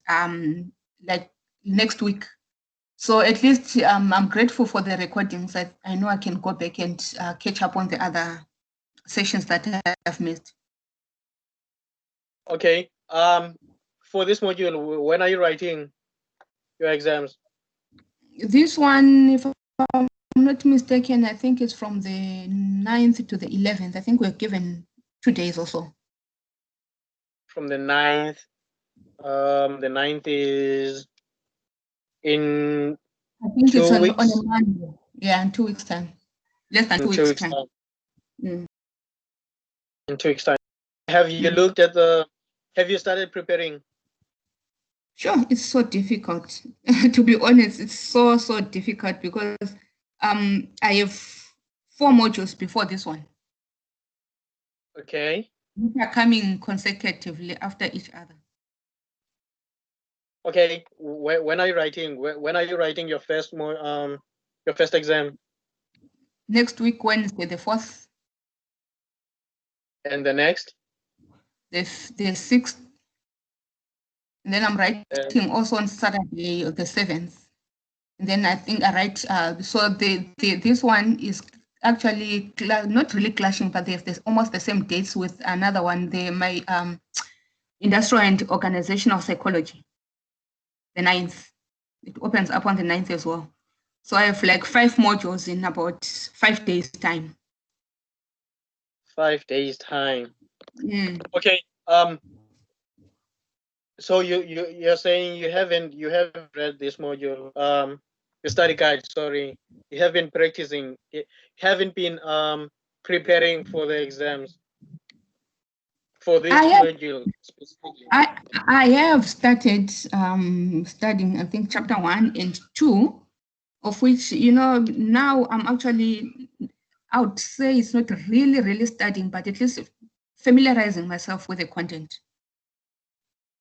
like next week. So at least I'm grateful for the recordings. I know I can go back and catch up on the other sessions that I have missed. Okay. For this module, when are you writing your exams? This one, if I'm not mistaken, I think it's from the 9th to the 11th. I think we're given 2 days or so. From the 9th. The 9th is in I think 2 it's weeks. On a Monday. Yeah, in 2 weeks' time. Less than 2 weeks' time. In 2 weeks' time. Have you looked at have you started preparing? Sure, it's so difficult. To be honest, it's so difficult because I have 4 modules before this one. Okay. Which are coming consecutively after each other. Okay. When are you writing? When are you writing your first exam? Next week, Wednesday, the 4th. And the next? The 6th. And then I'm writing also on Saturday, the 7th. And then I think I write, so this one is actually not really clashing, but they have almost the same dates with another one, my industrial and organizational psychology, the 9th. It opens up on the 9th as well. So I have like 5 modules in about 5 days' time. 5 days' time. Okay. So you're saying you haven't read this module, the study guide. Sorry, you have been practicing. You haven't been preparing for the exams for this module specifically. I have started studying. I think chapter 1 and 2, of which now I'm actually, I would say it's not really studying, but at least familiarizing myself with the content,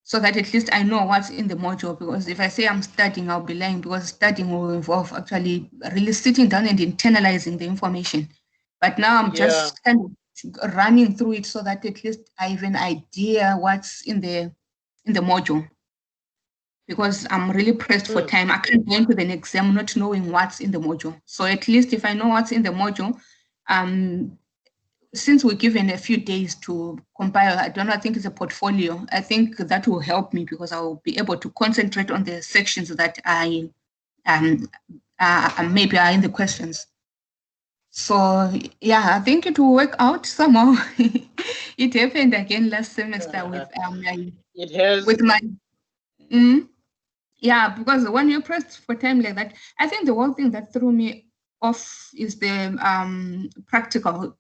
so that at least I know what's in the module. Because if I say I'm studying, I'll be lying, because studying will involve actually really sitting down and internalizing the information. But now I'm just kind of running through it so that at least I have an idea what's in the module. Because I'm really pressed for time. I can't go into the next exam not knowing what's in the module. So at least if I know what's in the module, since we're given a few days to compile, I think it's a portfolio. I think that will help me because I will be able to concentrate on the sections that I maybe are in the questions. So yeah, I think it will work out somehow. It happened again last semester with my. Yeah, because when you're pressed for time like that, I think the one thing that threw me off is the practical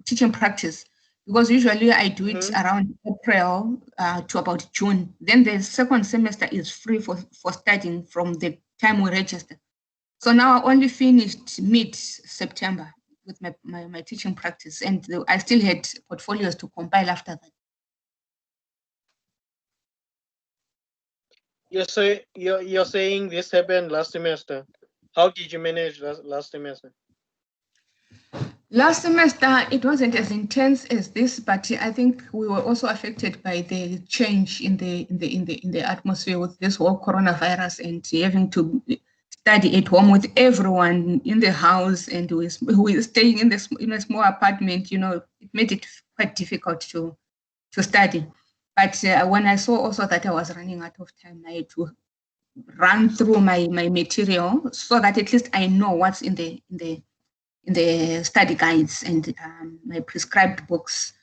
teaching practice, because usually I do it around April to about June. Then the second semester is free for studying from the time we register. So now I only finished mid-September with my teaching practice, and I still had portfolios to compile after that. You're saying this happened last semester. How did you manage last semester? Last semester, it wasn't as intense as this, but I think we were also affected by the change in the atmosphere with this whole coronavirus, and having to study at home with everyone in the house, and we were staying in a small apartment. It made it quite difficult to study. But when I saw also that I was running out of time, I had to run through my material so that at least I know what's in the study guides and my prescribed books.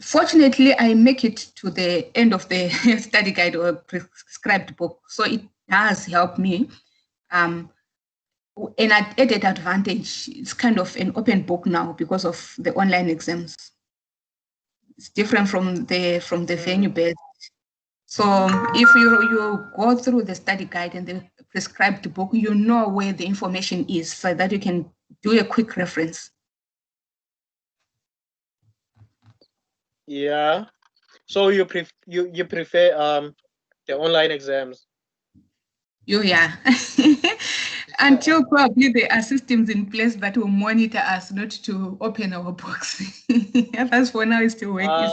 Fortunately, I make it to the end of the study guide or prescribed book, so it does help me. An added advantage, it's kind of an open book now because of the online exams. It's different from the venue-based. So if you go through the study guide and the prescribed book, you know where the information is so that you can do a quick reference. Yeah. So you prefer the online exams? Yeah. Until probably there are systems in place that will monitor us not to open our books. That's for now. It's still working. I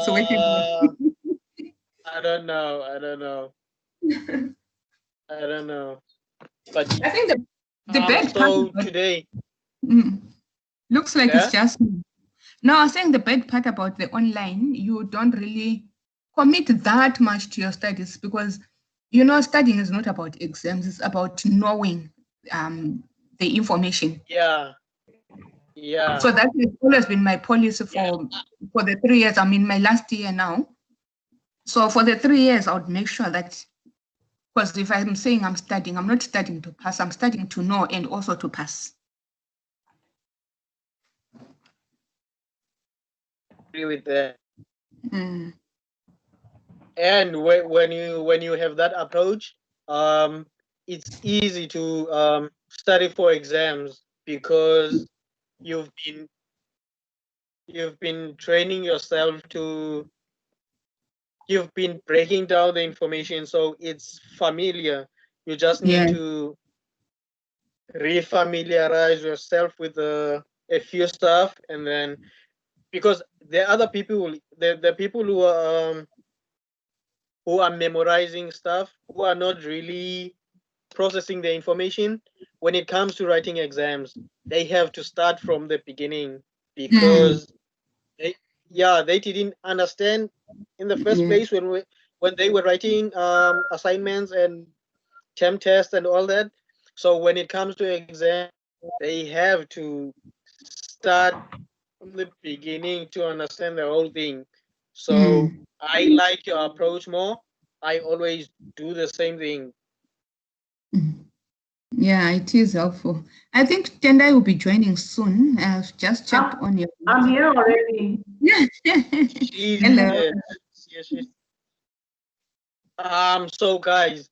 don't know. I don't know. But I think the bad part so about, today. looks like Yeah? it's just me. No, I was saying the bad part about the online, you don't really commit that much to your studies because, you know, studying is not about exams, it's about knowing the information. Yeah. Yeah. So that has always been my policy for the 3 years. I'm in my last year now. So for the 3 years, I would make sure that, because if I'm saying I'm studying, I'm not studying to pass, I'm studying to know and also to pass. Agree with that. Mm. And when you have that approach, it's easy to study for exams because you've been training yourself you've been breaking down the information, so it's familiar. You just need to refamiliarize yourself with a few stuff, and then because the other people, the people who are memorizing stuff, who are not really processing the information, when it comes to writing exams, they have to start from the beginning because they didn't understand in the first place when they were writing assignments and term tests and all that. So when it comes to exam, they have to start from the beginning to understand the whole thing. So I like your approach more. I always do the same thing. Yeah, it is helpful. I think Tendai will be joining soon. I've just checked on your. I'm here already. Hello. Yes. So guys,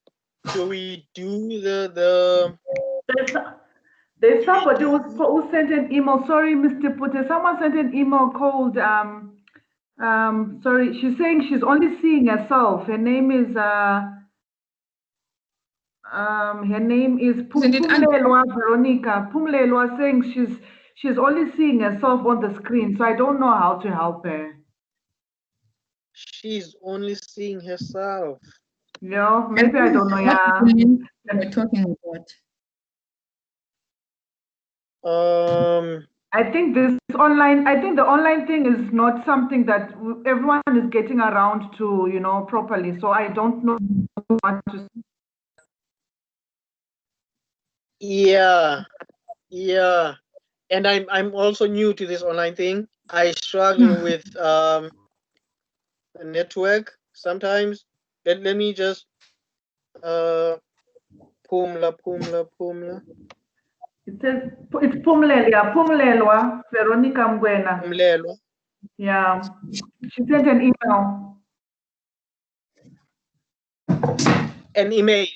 do we do the There's somebody who sent an email. Sorry, Mr. Pute. Someone sent an email called sorry, she's saying she's only seeing herself. Her name is Pumlelwa Veronica. Pumlelwa saying she's only seeing herself on the screen, so I don't know how to help her. she's only seeing herself. Yeah, maybe I don't know. Yeah. We're talking about. I think the online thing is not something that everyone is getting around to, you know, properly. So I don't know what to. Yeah. And I'm also new to this online thing. I struggle with the network sometimes. Let me just Pumla. It says it's Pumlelwa Veronica Mgwena. Pumlelwa. Yeah, she sent an email. An email.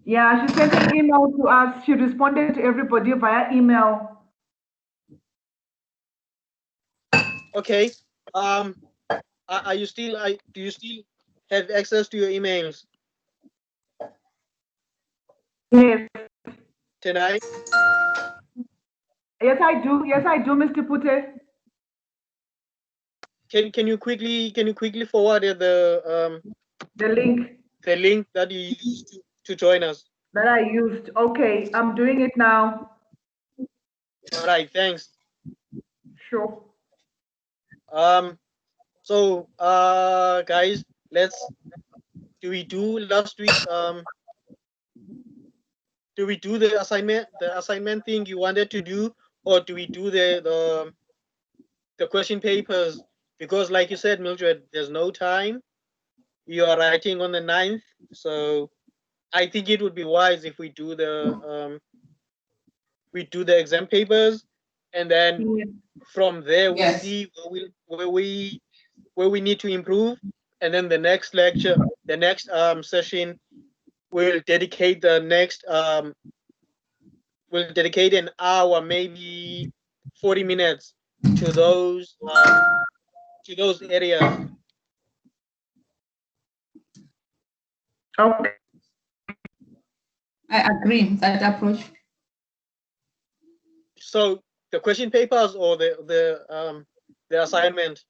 Yeah, she sent an email to us. She responded to everybody via email. Okay. Do you still have access to your emails Yes. tonight? Yes, I do. Yes, I do, Mr. Pute. Can you quickly forward the link that you used to join us? that I used. Okay, I'm doing it now. All right, thanks. Sure. So guys, do we do last week do we do the assignment thing you wanted to do, or do we do the question papers? Because like you said, Mildred, there's no time. You are writing on the 9th, so I think it would be wise if we do the exam papers, and then from there we see where we need to improve, and then the next lecture, the next session, we'll dedicate an hour, maybe 40 minutes to those areas. Okay. I agree with that approach. So the question papers or the assignment?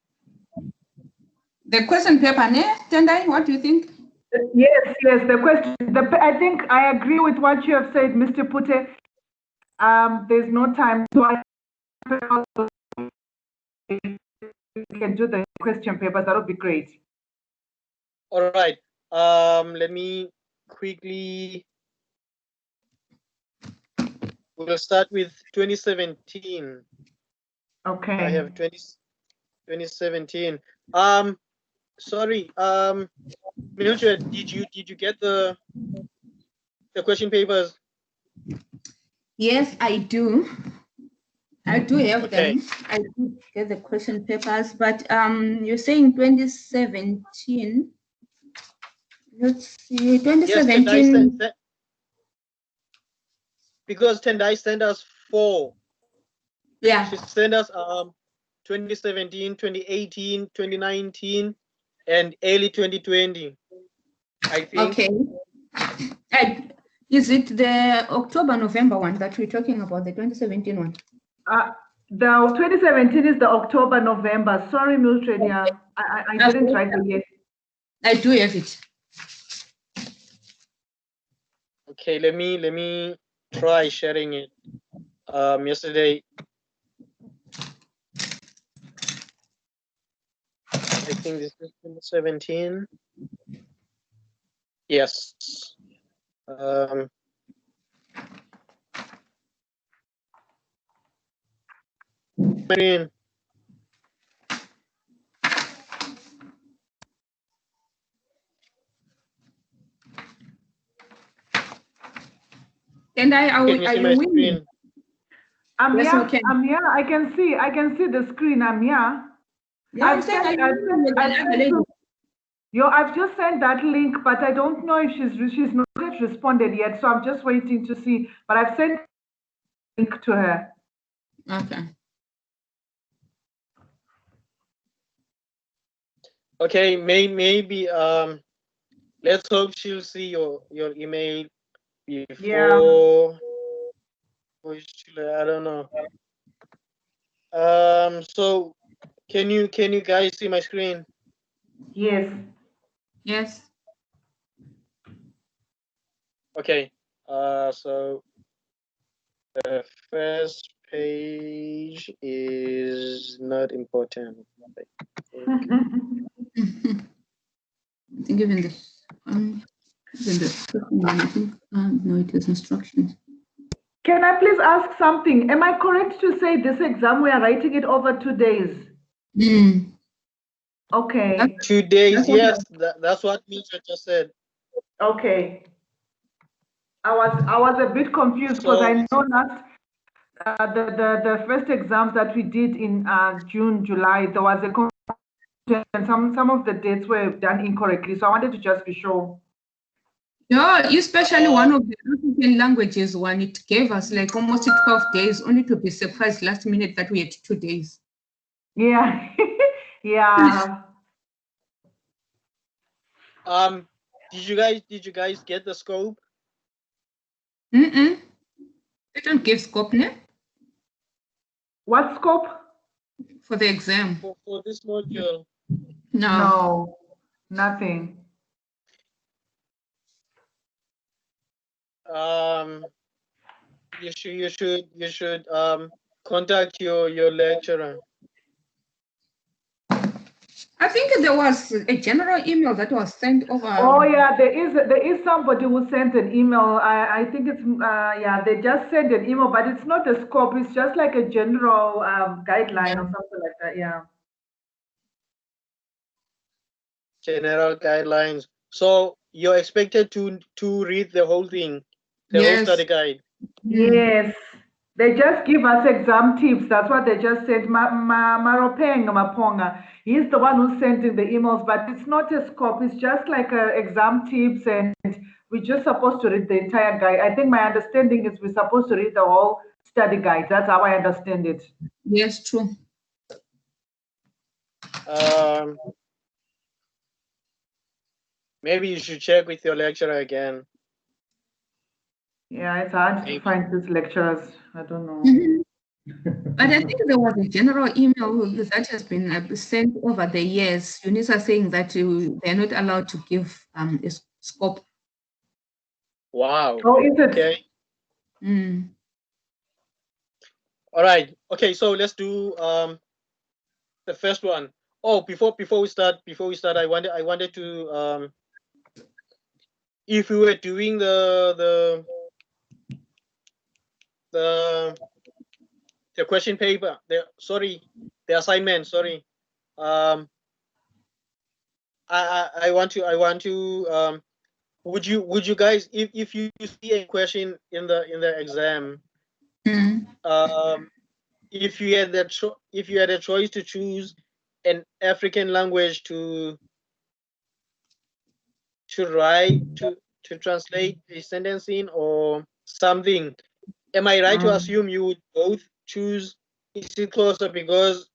The question paper, Tendai, what do you think? Yes, yes, the question, I think I agree with what you have said, Mr. Pute. There's no time, so we can do the question papers. That would be great. All right. Let me quickly. We'll start with 2017. Okay. I have 2017. Sorry. Mildred, did you get the question papers? Yes, I do. I do have Okay. them. I do get the question papers, but you're saying 2017. Let's see, 2017. Yes, because Tendai sent us 4. Yeah. She sent us 2017, 2018, 2019, and early 2020. I think. Okay. Is it the October-November one that we're talking about, the 2017 one? The 2017 is the October-November. Sorry, Mildred, yeah. I didn't write it yet. I do have it. Okay, let me try sharing it. Yesterday, I think this is 2017. Yes. Marine. And are Can you see my you winning? screen? I'm Yes, here. we can. I'm here. I can see the screen. I'm here. Yeah, I've just sent that link, but I don't know if she's not yet responded yet. So I'm just waiting to see. But I've sent a link to her. Okay. Okay, maybe let's hope she'll see your email before. Yeah. I don't know. So can you guys see my screen? Yes. Yes. Okay. So the first page is not important. I think even this I think no, it has instructions. Can I please ask something? Am I correct to say this exam we are writing it over 2 days? Okay. 2 days, yes. That's what Mildred just said. Okay. I was a bit confused because I know that the first exams that we did in June, July, there was a confusion and some of the dates were done incorrectly. So I wanted to just be sure. No, especially one of the African languages one, it gave us like almost 12 days, only to be surprised last minute that we had 2 days. Yeah. Yeah. Did you guys get the scope? They don't give scope, ne? What scope? For the exam. For this module. No, nothing. You should contact your lecturer. I think there was a general email that was sent over. Oh yeah, there is somebody who sent an email. I think it's yeah, they just sent an email, but it's not a scope. It's just like a general guideline or something like that. Yeah. General guidelines. So you're expected to read the whole thing, the whole study guide. Yes. They just give us exam tips. That's what they just said. Maropeng Maponga. He's the one who's sending the emails, but it's not a scope. It's just like exam tips, and we're just supposed to read the entire guide. I think my understanding is we're supposed to read the whole study guide. That's how I understand it. Yes, true. Maybe you should check with your lecturer again. Yeah, it's hard to find these lecturers. I don't know. But I think there was a general email that has been sent over the years, UNISA saying that they're not allowed to give a scope. Wow. Oh, is it? Okay. Mm. All right. Okay. So let's do the first one. Oh, before we start, I wanted to if we were doing the question paper, the assignment. Sorry. I want to would you guys, if you see a question in the exam, if you had a choice to choose an African language to write, to translate a sentence in or something, am I right to assume you would both choose isiXhosa because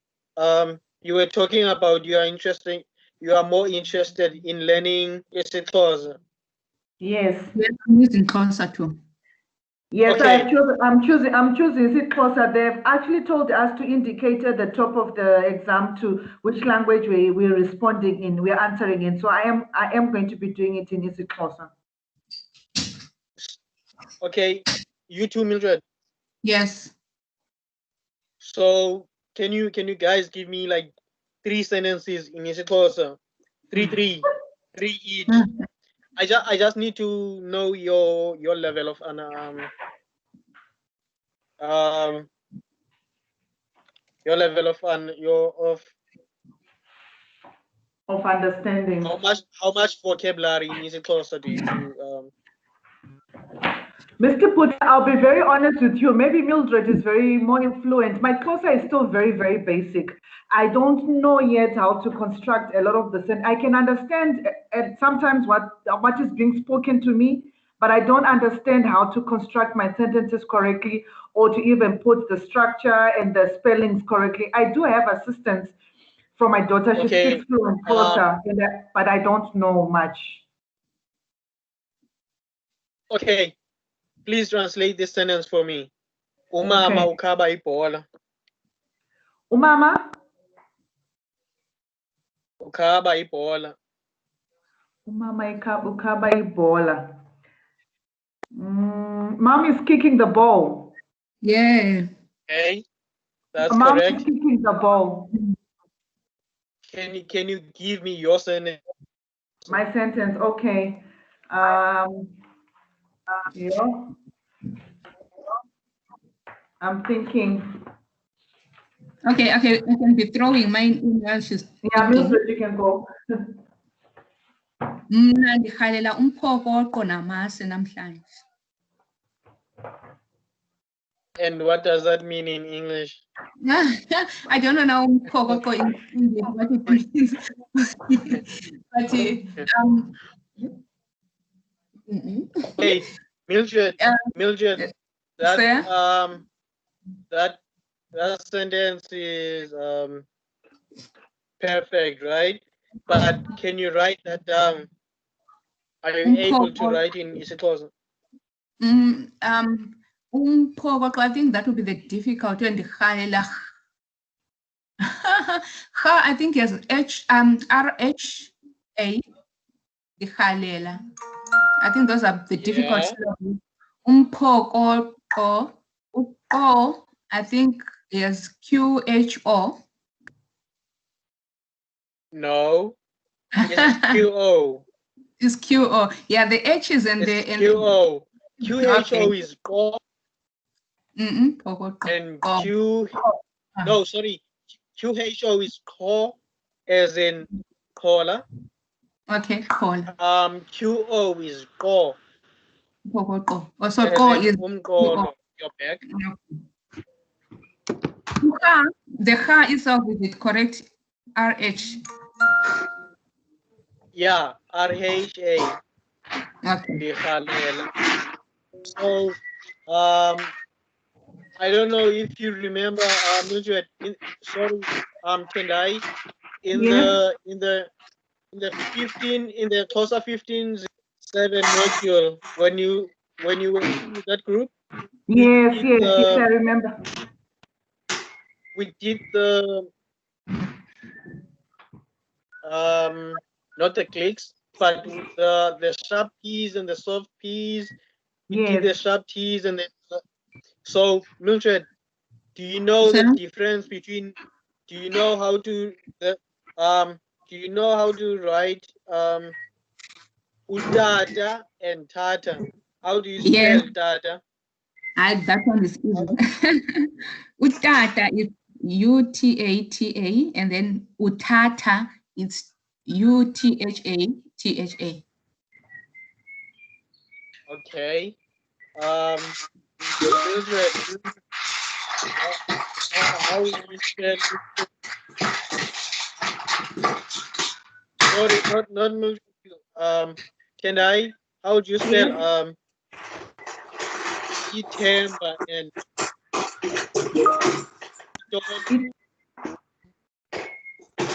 you were talking about you are more interested in learning isiXhosa? Yes. Yes, I'm using Xhosa too. Yes, Okay. I'm choosing isiXhosa. They've actually told us to indicate at the top of the exam to which language we're responding in, we're answering in. So I am going to be doing it in isiXhosa. Okay, you too, Mildred. Yes. So can you guys give me like 3 sentences in isiXhosa? Three each. I just need to know your level of your level of Of understanding. how much vocabulary in isiXhosa do you Mr. Puta, I'll be very honest with you. Maybe Mildred is very more influent. My Xhosa is still very, very basic. I don't know yet how to construct a lot of the I can understand sometimes what is being spoken to me, but I don't understand how to construct my sentences correctly or to even put the structure and the spellings correctly. I do have assistance from my daughter. She Okay. speaks fluent Xhosa, but I don't know much. Okay, please translate this sentence for me. Umama Okay. ukhaba ibhola. Umama? Ukhaba ibhola. Umama ukhaba ibhola. Mom is kicking the ball. Yeah. Okay, that's Mom correct. is kicking the ball. Can you give me your sentence? My sentence, okay. Yeah. I'm thinking. Okay, I can be throwing mine email. She's Yeah, Mildred, you can go. Mna ndikhalela umphokoqo namasi namhlanje. And what does that mean in English? I don't know now umphokoqo in English what it means. But Hey, Mildred, that sentence is perfect, right? But can you write that down? Are you able to write in isiXhosa? Umphokoqo, I think that would be the difficulty. And ndikhalela I think yes, RHA ndikhalela. I think those are the difficult syllables. Umphokoqo, uqo, I think is QHO. No, it's QO. It's QO. Yeah, the H is in the QO. QHO is qo. And Q. No, sorry. QHO is qo, as in caller. Okay, call. QO is qo. Oh, so qo is your back. The ha itself, is it correct? RH. Yeah, RHA. Okay. So, I don't know if you remember, Mildred. Sorry, Tendai, in the Xhosa 1507 module, when you were in that group. Yes, I remember. we did the not the clicks, but the sharp keys and the soft keys. We did the Yes. sharp keys and the so Mildred, do you know the difference between? Do you know how to the Do you know how to write utata and tata? How do you Yeah, spell tata? that one is easy. Utata is UTATA, and then utata it's UTHATHA. Okay. Mildred, how would you spell? Sorry, not Mildred. Can I? How would you spell Itemba and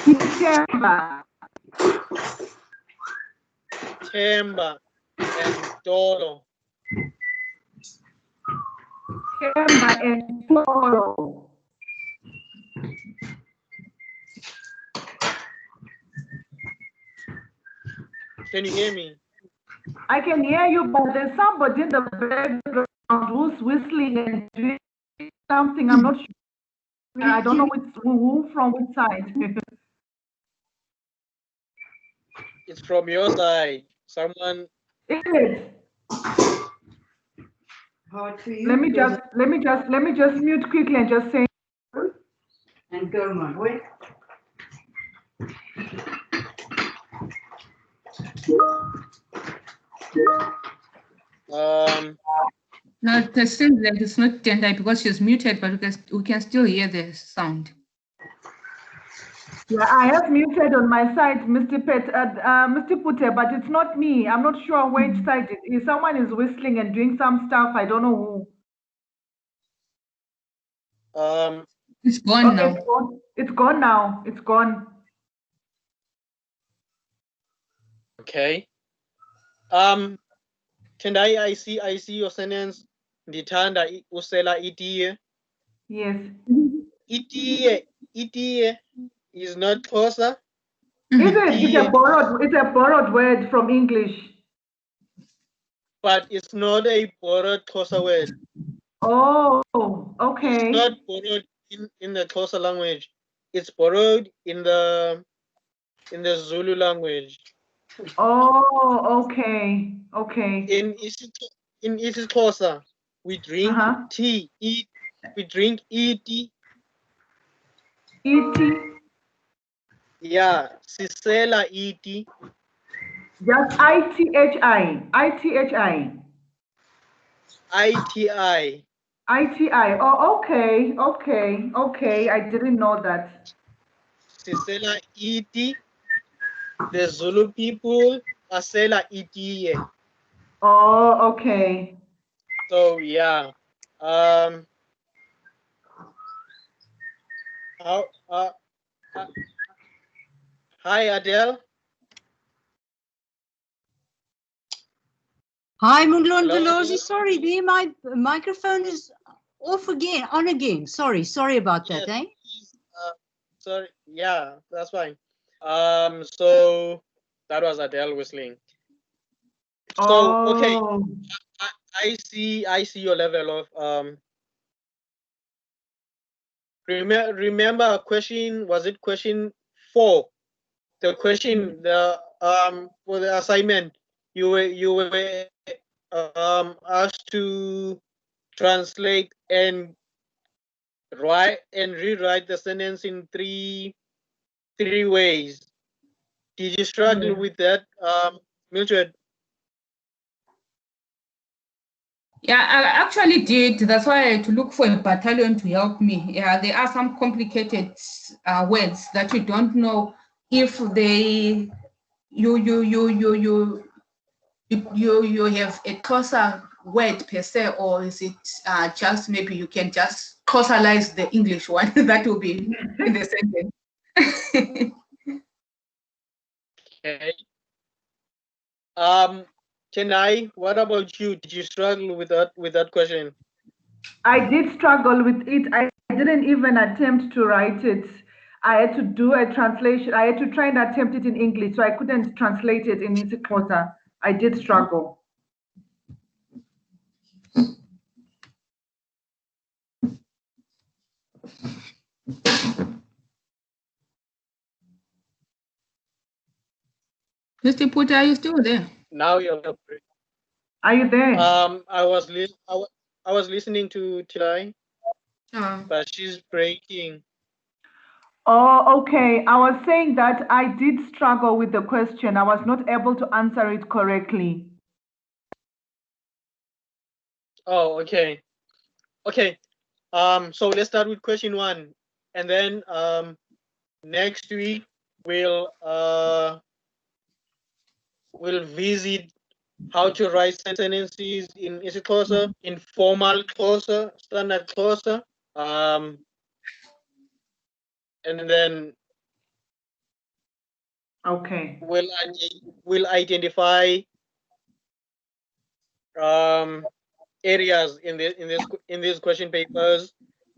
September. Temba and Dolo? September and Toro. Can you hear me? I can hear you, but there's somebody in the background who's whistling and doing something. I'm not sure. I don't know who from which side. It's from your side. Someone. Is it? Hard for you. Let me just mute quickly and just say. And go on. Wait. No, it seems like it's not tender because she's muted, but we can still hear the sound. Yeah, I have muted on my side, Mr. Pute, but it's not me. I'm not sure which side it is. Someone is whistling and doing some stuff. I don't know who. It's gone now. It's gone now. It's gone. Okay. Tendai, I see your sentence. Ndithanda usela itiye. Yes. Itiye is not Xhosa. It's a borrowed word from English. But it's not a borrowed Xhosa word. Oh, okay. It's not borrowed in the Xhosa language. It's borrowed in the Zulu language. Oh, okay. Okay. In isiXhosa, we drink tea. We drink iti. Iti. Yeah, sisela iti. Just ITHI. ITHI. ITI. ITI. Oh, okay. Okay. Okay. I didn't know that. Sisela iti. The Zulu people asela itiye. Oh, okay. So yeah. Hi Adele. Hi, Mundlondolozi. Sorry, there my microphone is off again, on again. Sorry about that, Yes, eh? Sorry, yeah, that's fine. So that was Adele whistling. So okay, I see your level of remember a question, was it question 4? The question for the assignment, you were asked to translate and write and rewrite the sentence in three ways. Did you struggle with that, Mildred? Yeah, I actually did. That's why I had to look for a battalion to help me. Yeah, there are some complicated words that you don't know if they you have a Xhosa word per se, or is it just maybe you can just Xhosalize the English one that will be in the sentence. Okay. Chennai, what about you? Did you struggle with that question? I did struggle with it. I didn't even attempt to write it. I had to do a translation. I had to try and attempt it in English, so I couldn't translate it in isiXhosa. I did struggle. Mr. Puta, are you still there? Now you're. Are you there? I was listening to Tilai, Oh. but she's breaking. Oh, okay. I was saying that I did struggle with the question. I was not able to answer it correctly. Oh, okay. Okay. So let's start with question 1, and then next week we'll visit how to write sentences in isiXhosa, informal Xhosa, standard Xhosa, and then Okay. we'll identify areas in these question papers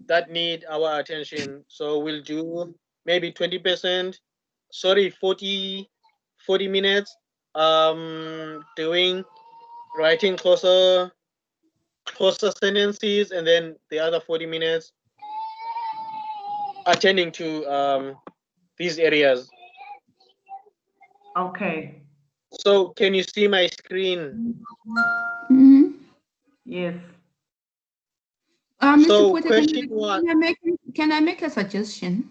that need our attention. So we'll do maybe 20%, sorry, 40 minutes doing writing closer sentences, and then the other 40 minutes attending to these areas. Okay. So can you see my screen? Mm-hmm. Yes. Mr. So Puta, question 1. Can I make a suggestion?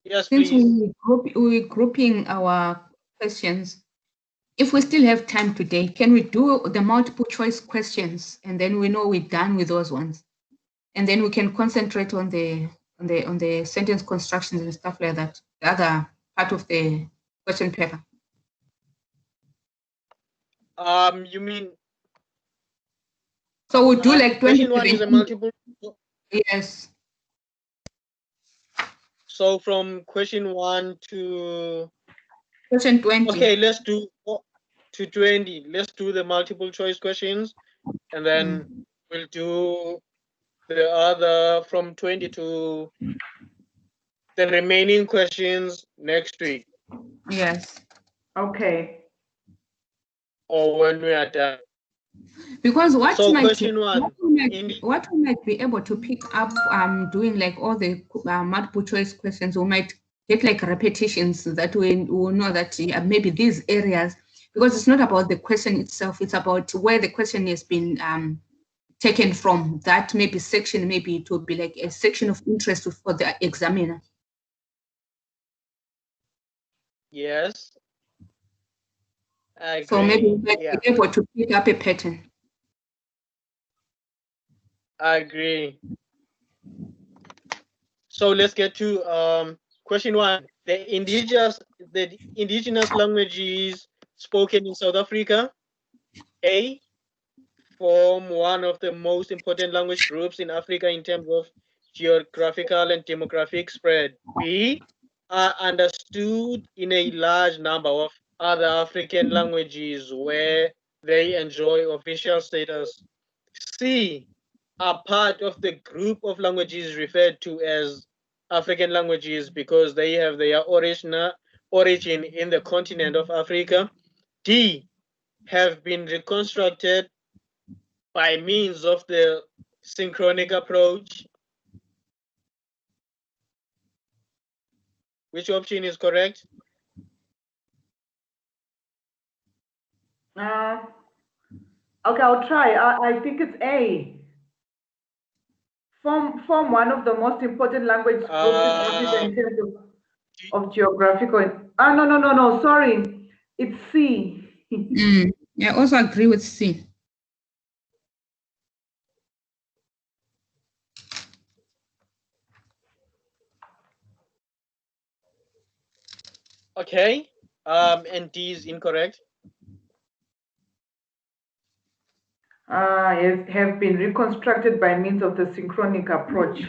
Yes, Since please. we're grouping our questions, if we still have time today, can we do the multiple choice questions, and then we know we're done with those ones, and then we can concentrate on the sentence constructions and stuff like that, the other part of the question paper. You mean? So we'll do like 20. Question 1 is a multiple. Yes. So from question 1 to question 20. Okay, let's do to 20. Let's do the multiple choice questions, and then we'll do the other from 20 to the remaining questions next week. Yes. Okay. Or when we are done. Because what So might question 1. What we might be able to pick up doing like all the multiple choice questions, we might get like repetitions that we will know that maybe these areas, because it's not about the question itself, it's about where the question has been taken from. That maybe section, maybe it will be like a section of interest for the examiner. Yes. I So maybe agree. we might Yeah. be able to pick up a pattern. I agree. So let's get to question 1. The indigenous languages spoken in South Africa. A, form one of the most important language groups in Africa in terms of geographical and demographic spread. B, are understood in a large number of other African languages where they enjoy official status. C, are part of the group of languages referred to as African languages because they have their origin in the continent of Africa. D, have been reconstructed by means of the synchronic approach. Which option is correct? Okay, I'll try. I think it's A. Form one of the most important language groups in Africa in terms of geographical. No. Sorry, it's C. I also agree with C. Okay. And D is incorrect. Yes, have been reconstructed by means of the synchronic approach.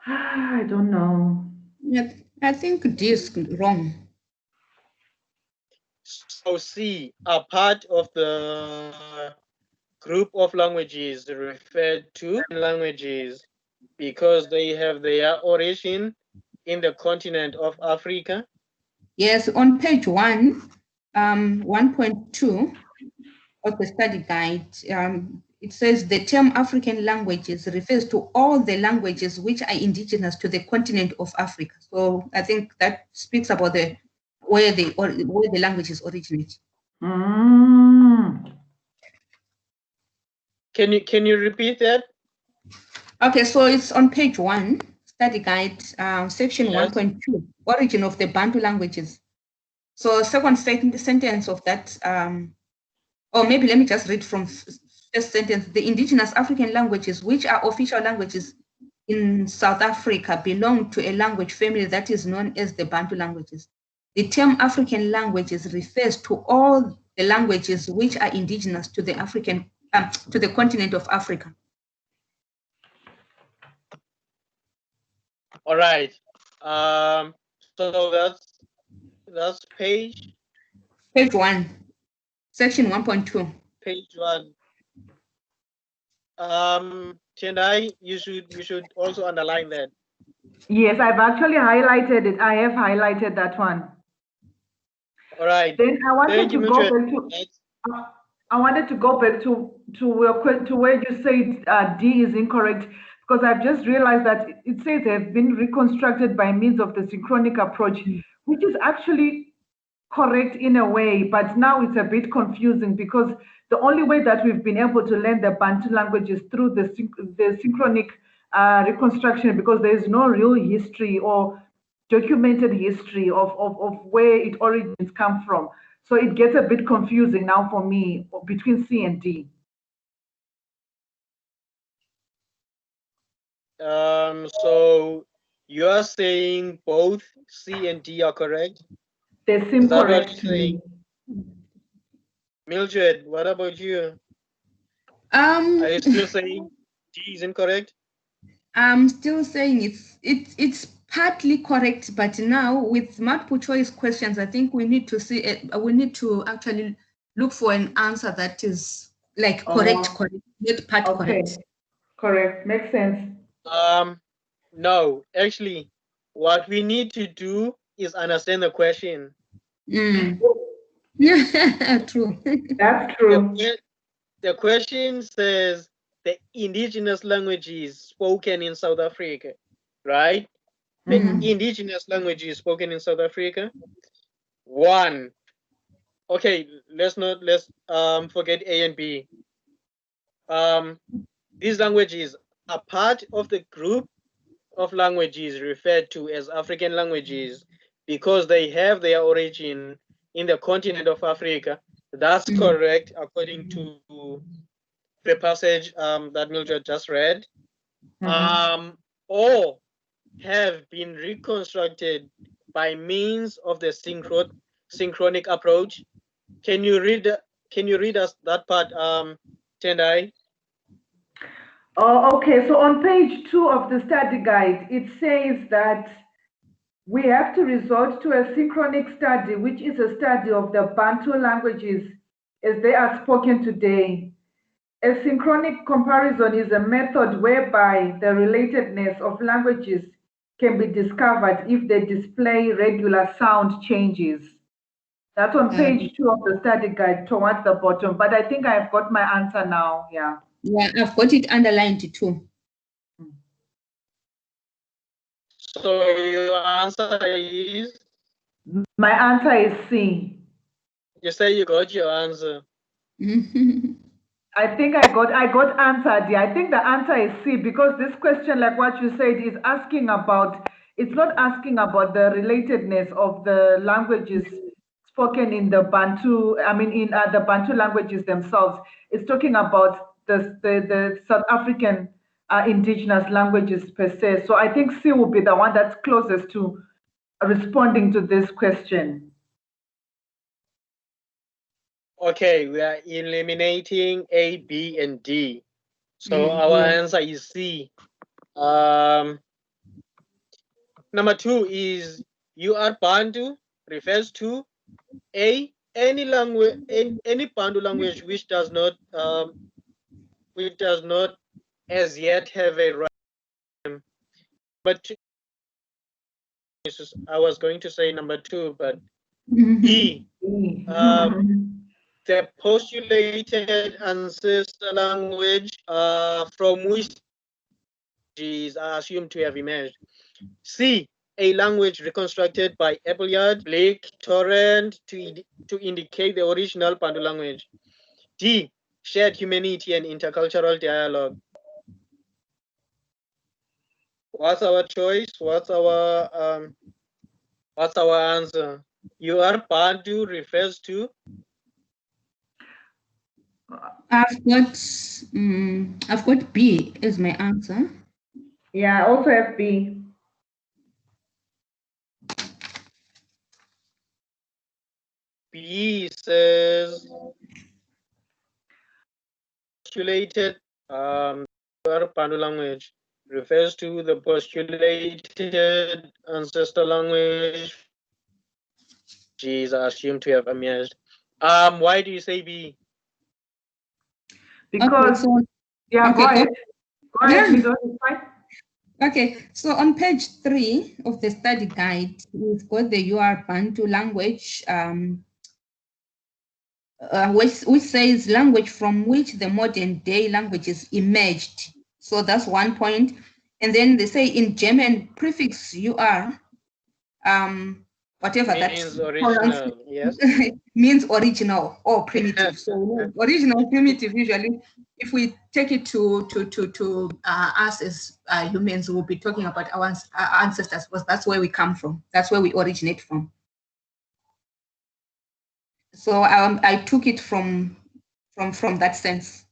I don't know. Yeah, I think D is wrong. So C, are part of the group of languages referred to languages because they have their origin in the continent of Africa? Yes, on page 1.2 of the study guide, it says the term African languages refers to all the languages which are indigenous to the continent of Africa. So I think that speaks about where the languages originate. Mm. Can you repeat that? Okay, so it's on page 1, study guide, section Yes. 1.2, origin of the Bantu languages. So second sentence of that, or maybe let me just read from first sentence. The indigenous African languages, which are official languages in South Africa, belong to a language family that is known as the Bantu languages. The term African languages refers to all the languages which are indigenous to the to the continent of Africa. All right. So that's page 1, section 1.2. Page 1. Tendai, you should also underline that. Yes, I've actually highlighted it. I have highlighted that one. All right. Then I wanted to go back to. That's- I wanted to go back to where you said D is incorrect, because I've just realized that it says have been reconstructed by means of the synchronic approach, which is actually correct in a way, but now it's a bit confusing because the only way that we've been able to learn the Bantu languages through the synchronic reconstruction, because there is no real history or documented history of where it origins come from. So it gets a bit confusing now for me between C and D. So you are saying both C and D are correct? They seem Is that what correct you're to me. saying? Mildred, what about you? Are Are you still saying D is incorrect? I'm still saying it's partly correct, but now with multiple choice questions, I think we need to see it. We need to actually look for an answer that is like correct, not part Okay, correct. correct, makes sense. No, actually, what we need to do is understand the question. Mm. True. That's true. The question says the indigenous languages spoken in South Africa, right? The indigenous languages spoken in South Africa. 1. Okay, let's forget A and B. These languages are part of the group of languages referred to as African languages because they have their origin in the continent of Africa. That's correct according to the passage that Mildred just read. Or have been reconstructed by means of the synchronic approach. Can you read us that part, Tendai? Oh, okay. So on page 2 of the study guide, it says that we have to resort to a synchronic study, which is a study of the Bantu languages as they are spoken today. A synchronic comparison is a method whereby the relatedness of languages can be discovered if they display regular sound changes. That's on page 2 of the study guide towards the bottom, but I think I've got my answer now, yeah. Yeah, I've got it underlined too. So your answer is? My answer is C. You say you got your answer. I think I got answered. Yeah, I think the answer is C, because this question, like what you said, is asking about, it's not asking about the relatedness of the languages spoken in the Bantu, I mean, in the Bantu languages themselves. It's talking about the South African indigenous languages per se. So I think C will be the one that's closest to responding to this question. Okay, we are eliminating A, B, and D. So our answer is C. Number 2 is UR Bantu refers to A, any language, any Bantu language which does not which does not as yet have a right. But I was going to say number 2, but B, the postulated ancestor language from which is assumed to have emerged. C, a language reconstructed by Appleyard, Blake, Torrent to indicate the original Bantu language. D, shared humanity and intercultural dialogue. What's our choice? What's our answer? UR Bantu refers to? I've got B as my answer. Yeah, I also have B. B says postulated Bantu language refers to the postulated ancestor language which is assumed to have emerged. Why do you say B? Because okay, so, yeah, go ahead. Go ahead, Yeah. Mido, it's fine. Okay, so on page 3 of the study guide, we've got the UR Bantu language, which says language from which the modern day languages emerged. So that's one point. And then they say in German, prefix UR, whatever Means that original, yes. means original or primitive. So original, primitive, usually, if we take it to us as humans, we'll be talking about our ancestors, because that's where we come from. That's where we originate from. So I took it from that sense.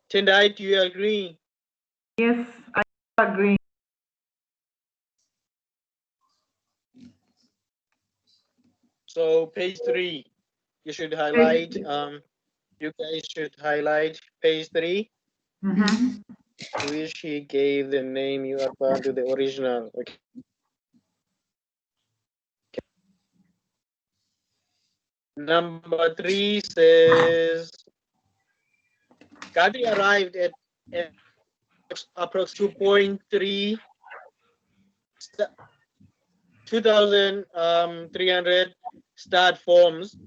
Tendai, do you agree? Yes, I agree. So page 3, you should highlight. You guys should highlight page 3, which he gave the name UR Bantu, the original. Okay. Number 3 says Gandhi arrived at approx 2.3 2,300 start forms.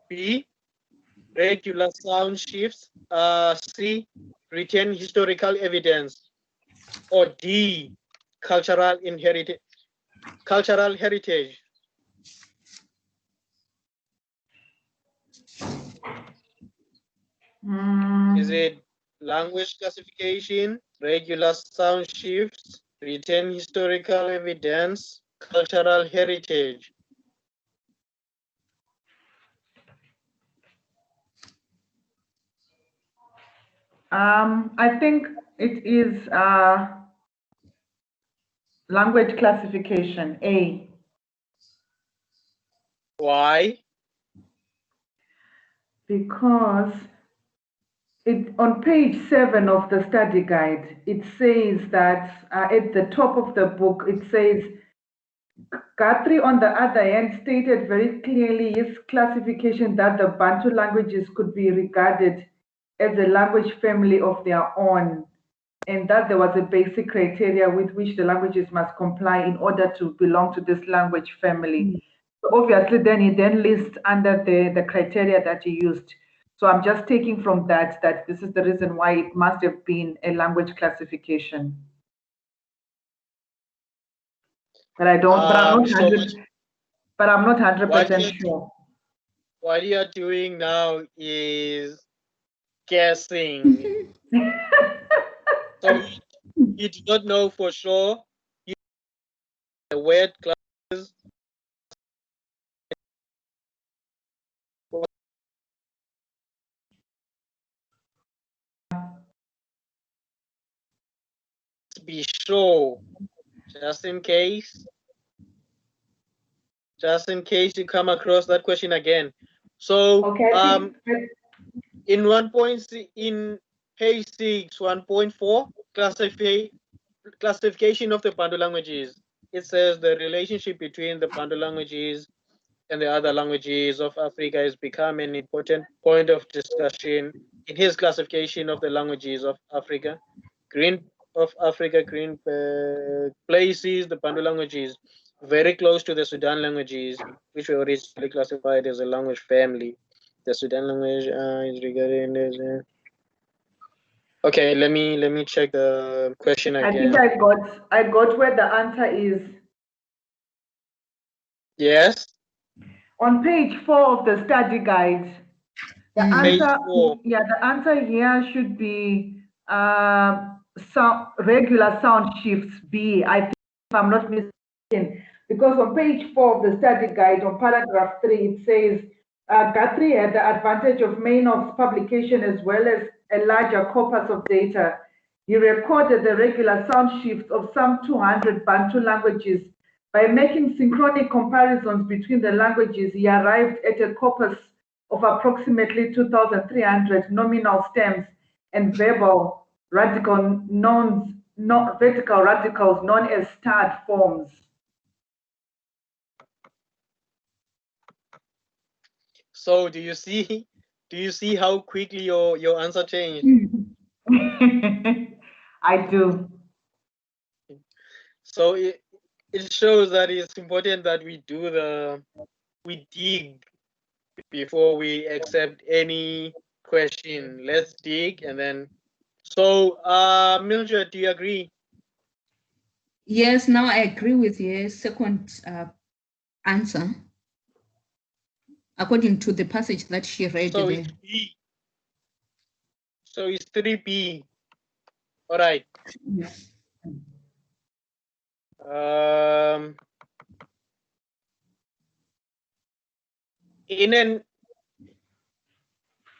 B, regular sound shifts. C, retain historical evidence. Or D, cultural heritage. Is it language classification, regular sound shifts, retain historical evidence, cultural heritage? I think it is language classification, A. Why? Because on page 7 of the study guide, it says that at the top of the book, it says, Guthrie, on the other hand, stated very clearly his classification that the Bantu languages could be regarded as a language family of their own, and that there was a basic criteria with which the languages must comply in order to belong to this language family. So obviously, then he lists under the criteria that he used. So I'm just taking from that this is the reason why it must have been a language classification. But I'm not 100% sure. What you're doing now is guessing. So you do not know for sure. The word classes. Be sure, just in case. just in case you come across that question again. So Okay. in 1.6, in page 6, 1.4, classification of the Bantu languages, it says the relationship between the Bantu languages and the other languages of Africa has become an important point of discussion in his classification of the languages of Africa. Green places the Bantu languages very close to the Sudan languages, which were originally classified as a language family. The Sudan language is regarded as okay. Let me check the question again. I think I got where the answer is. Yes. On page 4 of the study guide, the answer, the answer here should be regular sound shifts B. I think, if I'm not mistaken, because on page 4 of the study guide, on paragraph 3, it says Guthrie had the advantage of Maynard's publication as well as a larger corpus of data. He recorded the regular sound shifts of some 200 Bantu languages. By making synchronic comparisons between the languages, he arrived at a corpus of approximately 2,300 nominal stems and vertical radicals known as starred forms. So do you see how quickly your answer changed? I do. So it shows that it's important that we dig before we accept any question. Let's dig and then. So Mildred, do you agree? Yes, now I agree with your second answer, according to the passage that she read. So it's B. So it's 3B. All right. Yes. I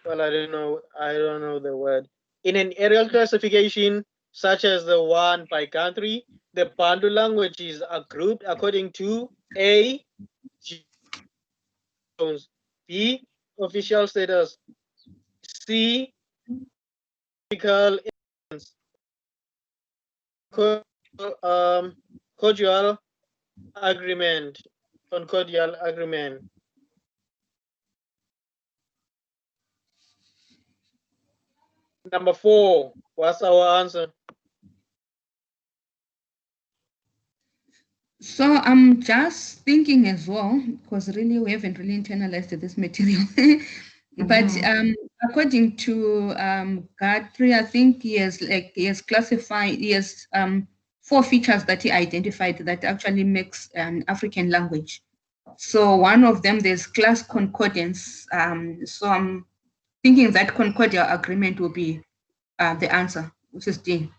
don't know the word. In an aerial classification, such as the one by country, the Bantu languages are grouped according to A, B, official status, C, cordial agreement, concordial agreement. Number 4, what's our answer? So I'm just thinking as well, because really we haven't really internalized this material. But according to Guthrie, I think he has classified, he has 4 features that he identified that actually makes an African language. So one of them, there's class concordance. So I'm thinking that concordial agreement will be the answer, which is D.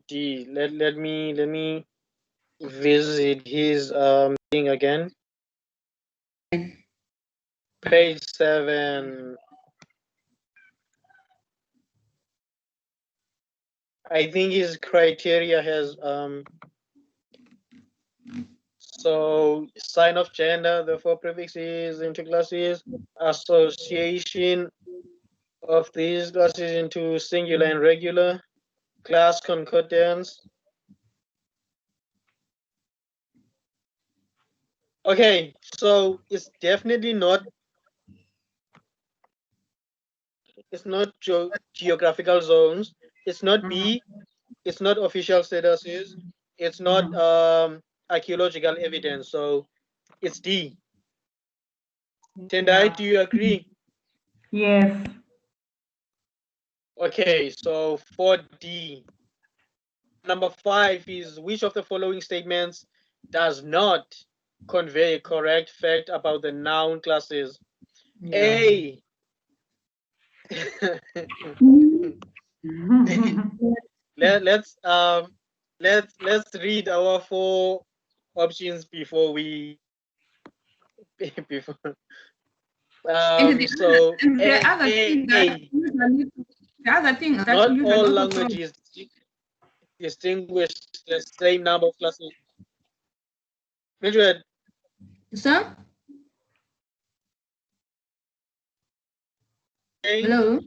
D. Let me visit his thing again. Page 7. I think his criteria has so sign of gender, the 4 prefixes into classes, association of these classes into singular and regular, class concordance. Okay, so it's definitely not. It's not geographical zones. It's not B. It's not official statuses. It's not archaeological evidence. So it's D. Tendai, do you agree? Yes. Okay, so for D. Number 5 is which of the following statements does not convey correct fact about the noun classes? A. let's read our 4 options before we before. The other thing that The other thing that Not you can all also try- languages distinguish the same number of classes. Mildred, Sir? okay. Hello?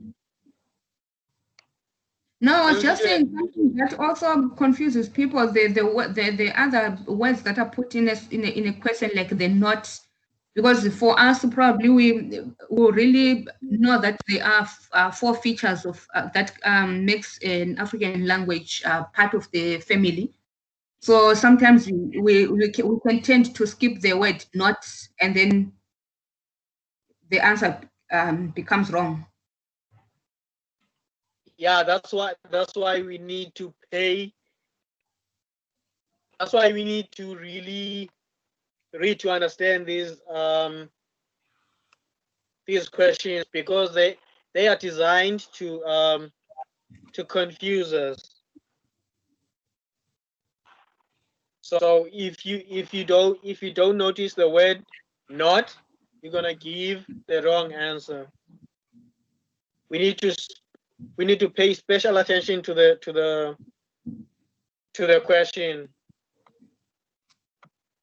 No, I was Hello, just Mildred. saying something that also confuses people. The other words that are put in a question, like the not, because for us probably we really know that there are 4 features of that makes an African language part of the family. So sometimes we can tend to skip the word not, and then the answer becomes wrong. Yeah, that's why we need to pay. That's why we need to really read to understand these questions, because they are designed to confuse us. So if you don't notice the word not, you're gonna give the wrong answer. We need to pay special attention to the question.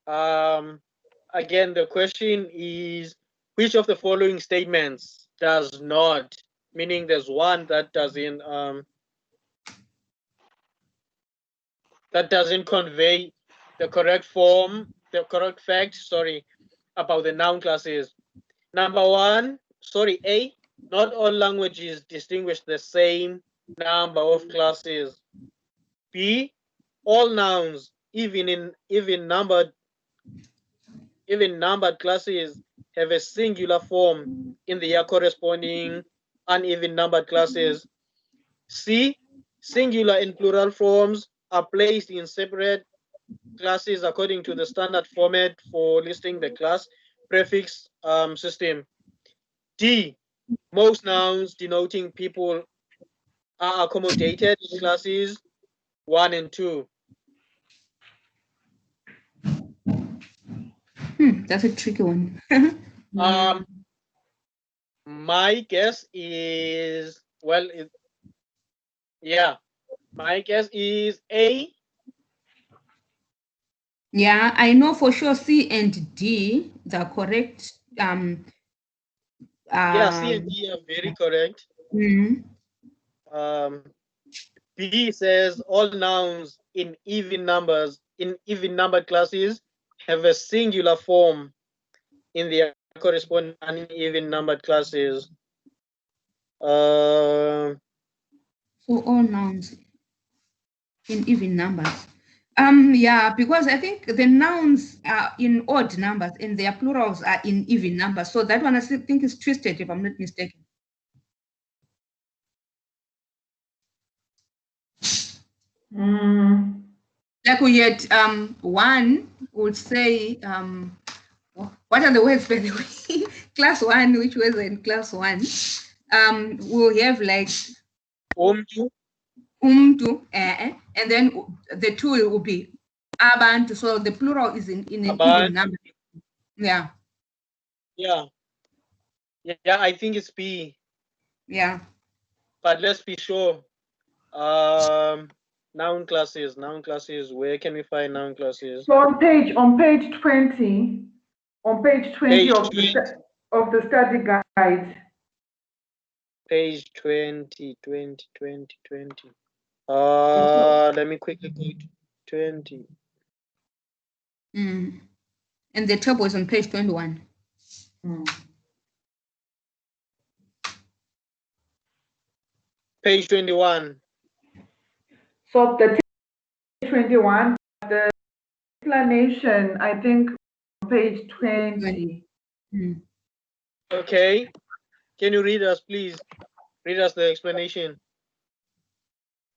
Again, the question is, which of the following statements does not, meaning there's one that doesn't convey the correct fact, about the noun classes. Number one, A, not all languages distinguish the same number of classes. B, all nouns, even numbered classes, have a singular form in their corresponding uneven numbered classes. C, singular and plural forms are placed in separate classes according to the standard format for listing the class prefix system. D, most nouns denoting people are accommodated in classes 1 and 2. That's a tricky one. My guess is, my guess is A. Yeah, I know for sure C and D, the correct. Yeah, C and D are very correct. B says all nouns in even numbered classes have a singular form in their corresponding uneven numbered classes. So all nouns in even numbers. Yeah, because I think the nouns are in odd numbers and their plurals are in even numbers. So that one I think is twisted, if I'm not mistaken. Like we had one would say, what are the words by the way? Class 1, which was in class 1. We'll have like umtu, and then the 2 will be abantu. So the plural is in an even number. Yeah. Yeah, I think it's B. Yeah. But let's be sure. Noun classes. Where can we find noun classes? So on page 20, of the study guide. Page 20. Let me quickly go to 20. And the table is on page 21. Page 21. So the 21, the explanation, I think, page 20. Okay. Can you read us, please? Read us the explanation.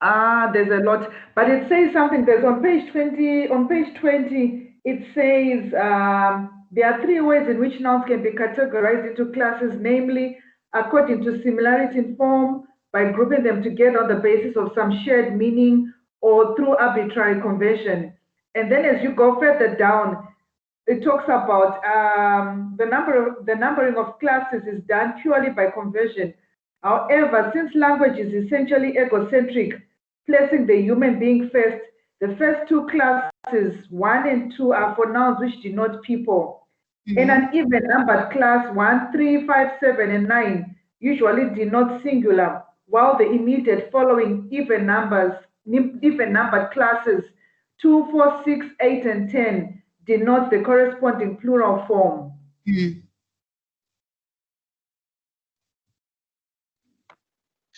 There's a lot, but it says something. There's on page 20. On page 20, it says there are 3 ways in which nouns can be categorized into classes, namely according to similarity in form, by grouping them together on the basis of some shared meaning, or through arbitrary conversion. And then as you go further down, it talks about the numbering of classes is done purely by conversion. However, since language is essentially egocentric, placing the human being first, the first two classes, 1 and 2, are for nouns which denote people. In an even numbered class, 1, 3, 5, 7, and 9 usually denote singular, while the immediate following even numbered classes, 2, 4, 6, 8, and 10, denote the corresponding plural form.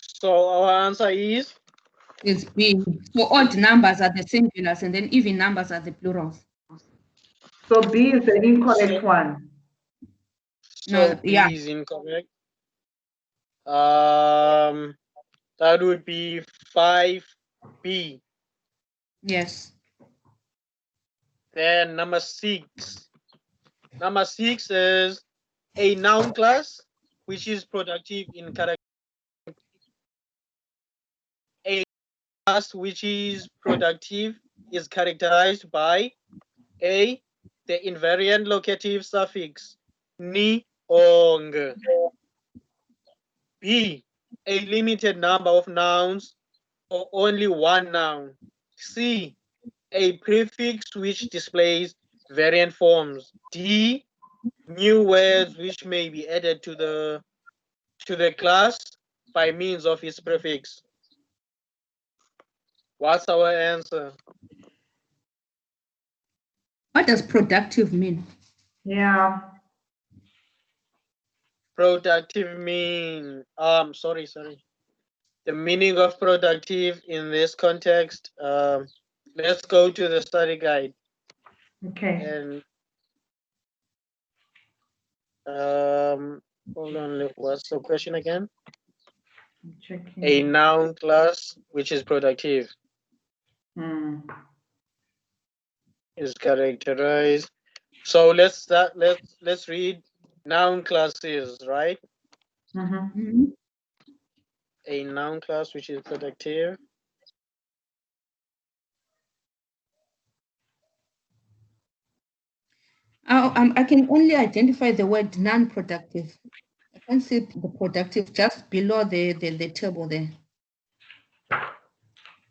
So our answer is? Is B. So odd numbers are the singulars and then even numbers are the plurals. So B is the incorrect one. So B yeah. is incorrect. That would be 5B. Yes. Then number 6. Number 6 is a noun class which is productive in character. A class which is productive is characterized by A, the invariant locative suffix ni ong. B, a limited number of nouns or only one noun. C, a prefix which displays variant forms. D, new words which may be added to the class by means of its prefix. What's our answer? What does productive mean? Yeah. Productive mean, sorry. The meaning of productive in this context, let's go to the study guide. Okay. And hold on, what's the question again? I'm checking. A noun class which is productive is characterized. So let's start. Let's read noun classes, right? A noun class which is productive. I can only identify the word non-productive. I can see the productive just below the table there.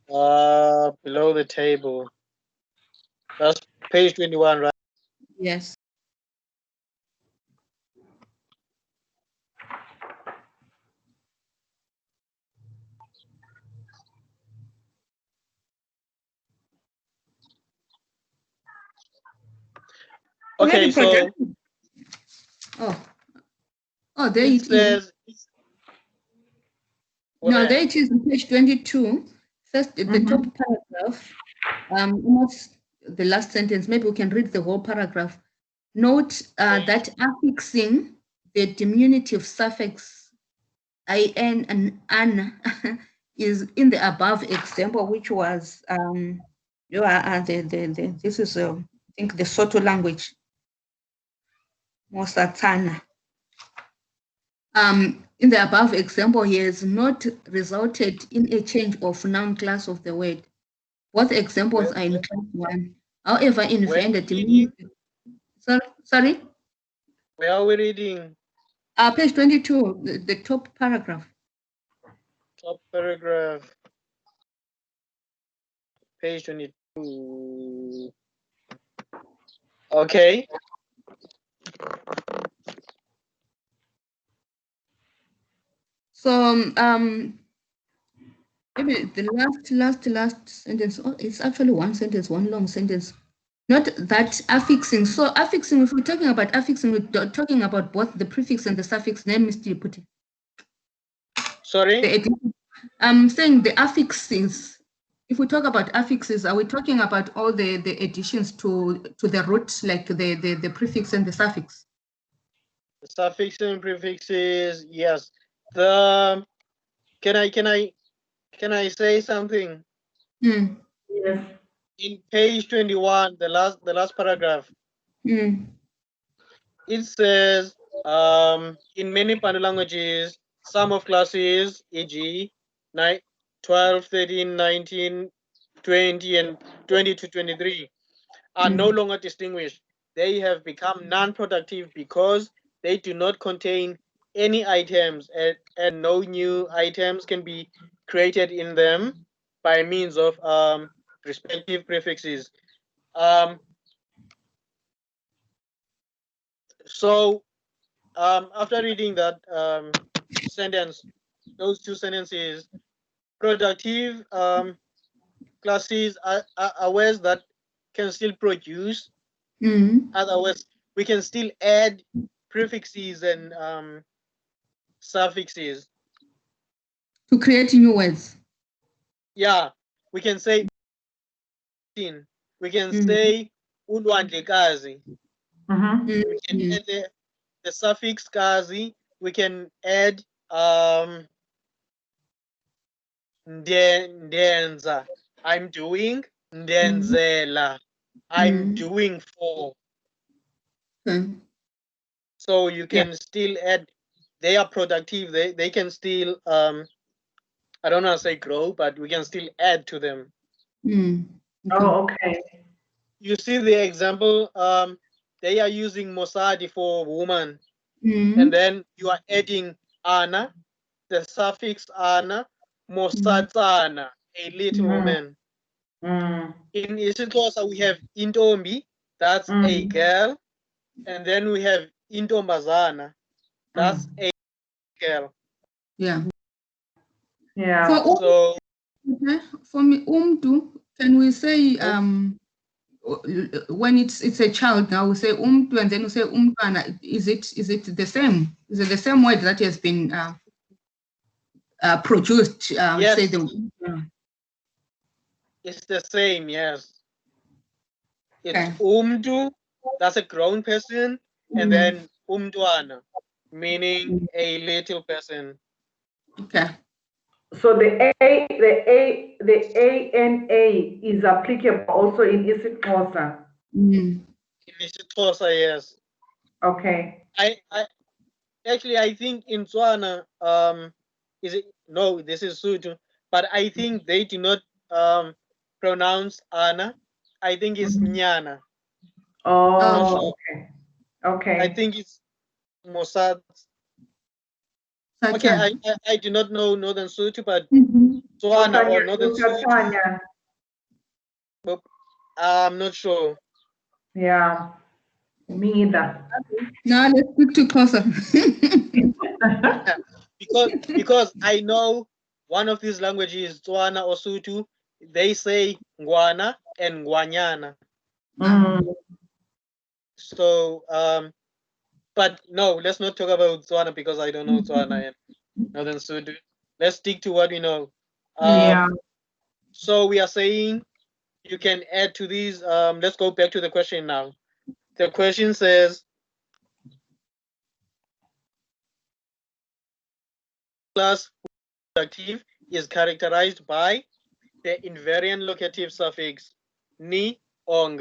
Below the table. That's page 21, right? Yes. Okay, so there it is. No, there Where? it is on page 22. First, the top paragraph, almost the last sentence. Maybe we can read the whole paragraph. Note that affixing the diminutive suffix in and an is in the above example, which was this is I think the Soto language, Mosatana. In the above example, he has not resulted in a change of noun class of the word. Both examples are in class 1. However, in the diminutive. Sorry? Where are we reading? Page 22, the top paragraph. Top paragraph. Page 22. Okay. So maybe the last sentence. Oh, it's actually one sentence, one long sentence. Not that affixing. So affixing, if we're talking about affixing, we're talking about both the prefix and the suffix name, Mr. Puti. Sorry? I'm saying the affixes. If we talk about affixes, are we talking about all the additions to the root, like the prefix and the suffix? The suffix and prefixes, yes. The can I say something? Yes. In page 21, the last paragraph, it says in many Pano languages, sum of classes, e.g., 12, 13, 19, 20, and 20 to 23, are no longer distinguished. They have become non-productive because they do not contain any items, and no new items can be created in them by means of respective prefixes. So after reading that sentence, those two sentences, productive classes are words that can still produce. Otherwise, we can still add prefixes and suffixes to create new words. Yeah, we can say we can say ulwandlekazi. We can add the suffix kazi. We can add ndenza. I'm doing. Ndenzela. I'm doing for. So you can still add. They are productive. They can still I don't want to say grow, but we can still add to them. Oh, okay. You see the example, they are using Mosadi for woman, and then you are adding ana, the suffix ana, Mosatsana, a little woman. In isiXhosa, we have intombi, that's a girl, and then we have intombazana, that's a girl. Yeah. So for me, can we say when it's a child now we say and then we say umntwana? Is it the same? Is it the same word that has been produced? Yes. Say it's the same, yes. It's umdu, that's a grown person, and then umntwana, meaning a little person. Okay. So the ANA is applicable also in isiXhosa. In isiXhosa, yes. Okay. I think in Tswana, is it no? This is Sotho, but I think they do not pronounce ana. I think it's nyana. Oh, Sure. okay. Okay. I think it's Mossad. Okay, I do not know Northern Sotho, but Tswana or Northern Sotho. I'm not sure. Yeah, me either. Now let's speak to Xhosa. because I know one of these languages, Tswana or Sotho, they say ngwana and ngwanyana. So but no, let's not talk about Tswana because I don't know Tswana and Northern Sotho. Let's stick to what we know. Yeah. So we are saying you can add to these. Let's go back to the question now. The question says, class productive is characterized by the invariant locative suffix ni ong,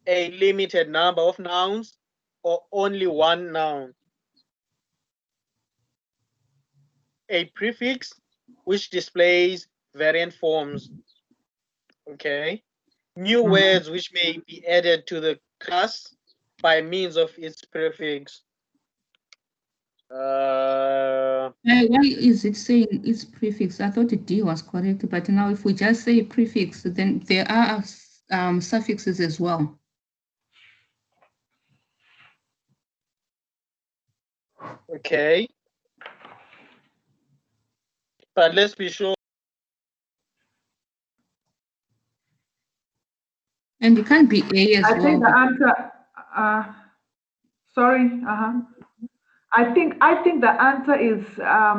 a limited number of nouns, or only one noun, a prefix which displays variant forms. Okay, new words which may be added to the class by means of its prefix. Why is it saying its prefix? I thought the D was correct, but now if we just say prefix, then there are suffixes as well. Okay, but let's be sure. And it can't be A as well. I think the answer. Sorry. I think the answer is a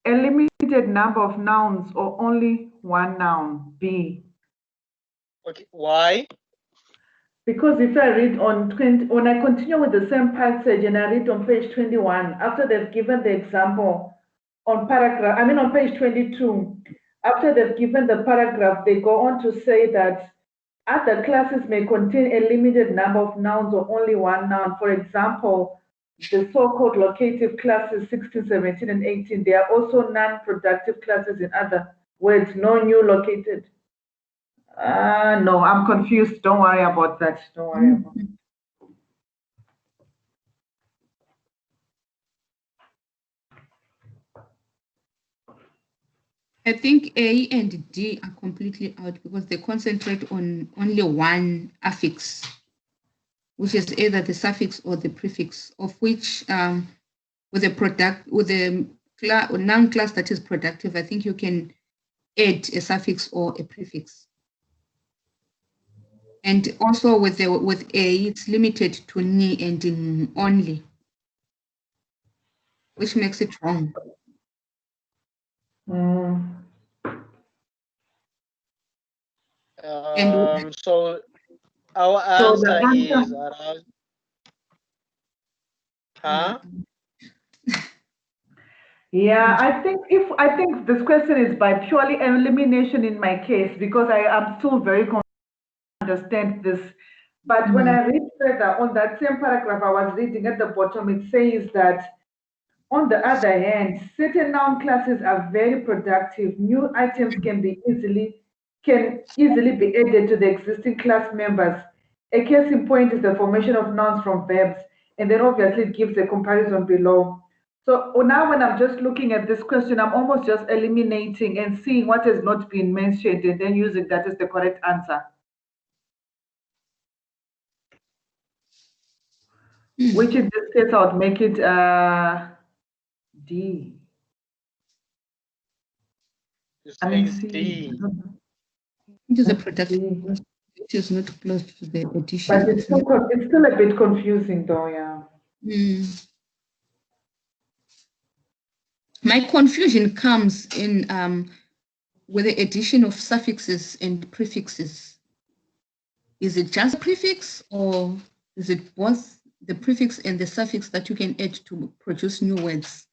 limited number of nouns or only one noun. B. Okay, why? Because if I read on 20, when I continue with the same passage and I read on page 21, after they've given the example on on page 22, after they've given the paragraph, they go on to say that other classes may contain a limited number of nouns or only one noun. For example, the so-called locative classes 16, 17, and 18, they are also non-productive classes. In other words, no new located. No, I'm confused. Don't worry about that. Don't worry about it. I think A and D are completely out because they concentrate on only one affix, which is either the suffix or the prefix, of which with a noun class that is productive, I think you can add a suffix or a prefix. And also with A, it's limited to ni and in only, which makes it wrong. So our answer is around. Huh? Yeah, I think this question is by purely elimination in my case because I am still very confused to understand this. But when I read further on that same paragraph I was reading at the bottom, it says that on the other hand, certain noun classes are very productive. New items can easily be added to the existing class members. A case in point is the formation of nouns from verbs, and then obviously it gives a comparison below. So now when I'm just looking at this question, I'm almost just eliminating and seeing what has not been mentioned and then using that as the correct answer. Which in this case, I would make it D. I mean, D. It is a productive. It is not close to the addition. But it's still a bit confusing though, yeah. My confusion comes in with the addition of suffixes and prefixes. Is it just prefix or is it both the prefix and the suffix that you can add to produce new words?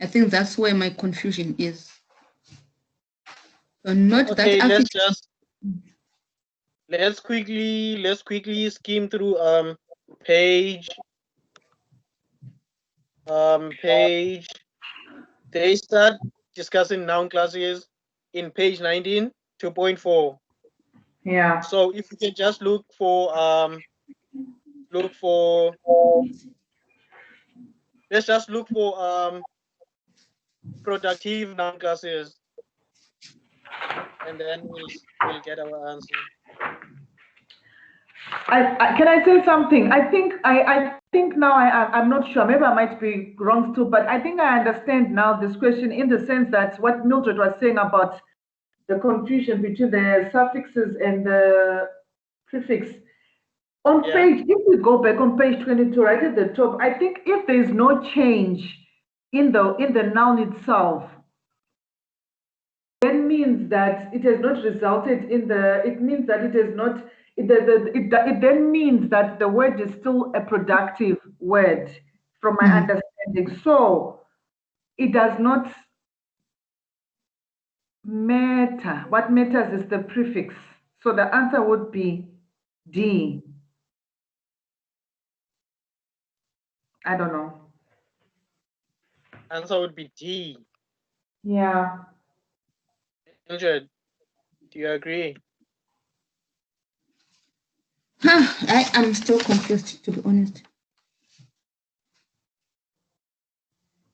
I think that's where my confusion is. So not Okay, that let's quickly skim through page they start discussing noun classes in page 19, 2.4. Yeah. So if you can just look for let's just look for productive noun classes, and then we'll get our answer. Can I say something? I think now I'm not sure. Maybe I might be wrong too, but I think I understand now this question in the sense that what Mildred was saying about the confusion between the suffixes and the prefix. On page, if we go back on page 22, right at the top, I think if there is no change in the noun itself, then means that it has not resulted in the. It means that it has not. It then means that the word is still a productive word, from my understanding. So it does not matter. What matters is the prefix. So the answer would be D. I don't know. Answer would be D. Yeah. Mildred, do you agree? I am still confused, to be honest.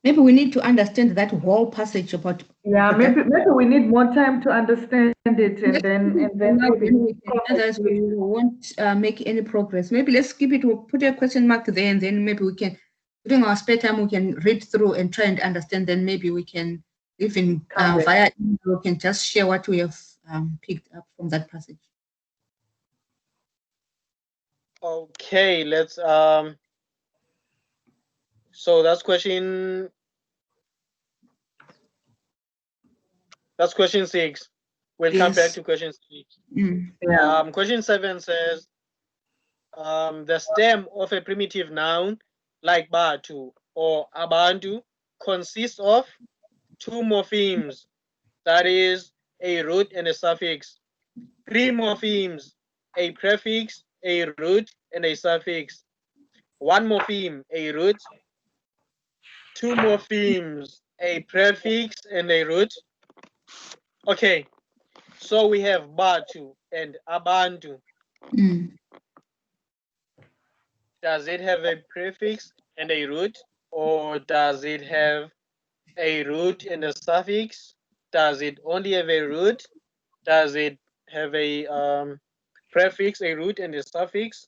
Maybe we need to understand that whole passage about. Yeah, maybe we need more time to understand it, and then maybe. Otherwise, we won't make any progress. Maybe let's keep it. We'll put a question mark there, and then maybe we can, during our spare time, we can read through and try and understand. Then maybe we can even via email, we can just share what we have picked up from that passage. Okay, let's so that's question 6. We'll come back to question 6. Question 7 says the stem of a primitive noun like Batu or Abantu consists of 2 morphemes, that is a root and a suffix, 3 morphemes, a prefix, a root, and a suffix, 1 morpheme, a root, 2 morphemes, a prefix, and a root. Okay, so we have Batu and Abantu. Does it have a prefix and a root, or does it have a root and a suffix? does it only have a root? Does it have a prefix, a root, and a suffix?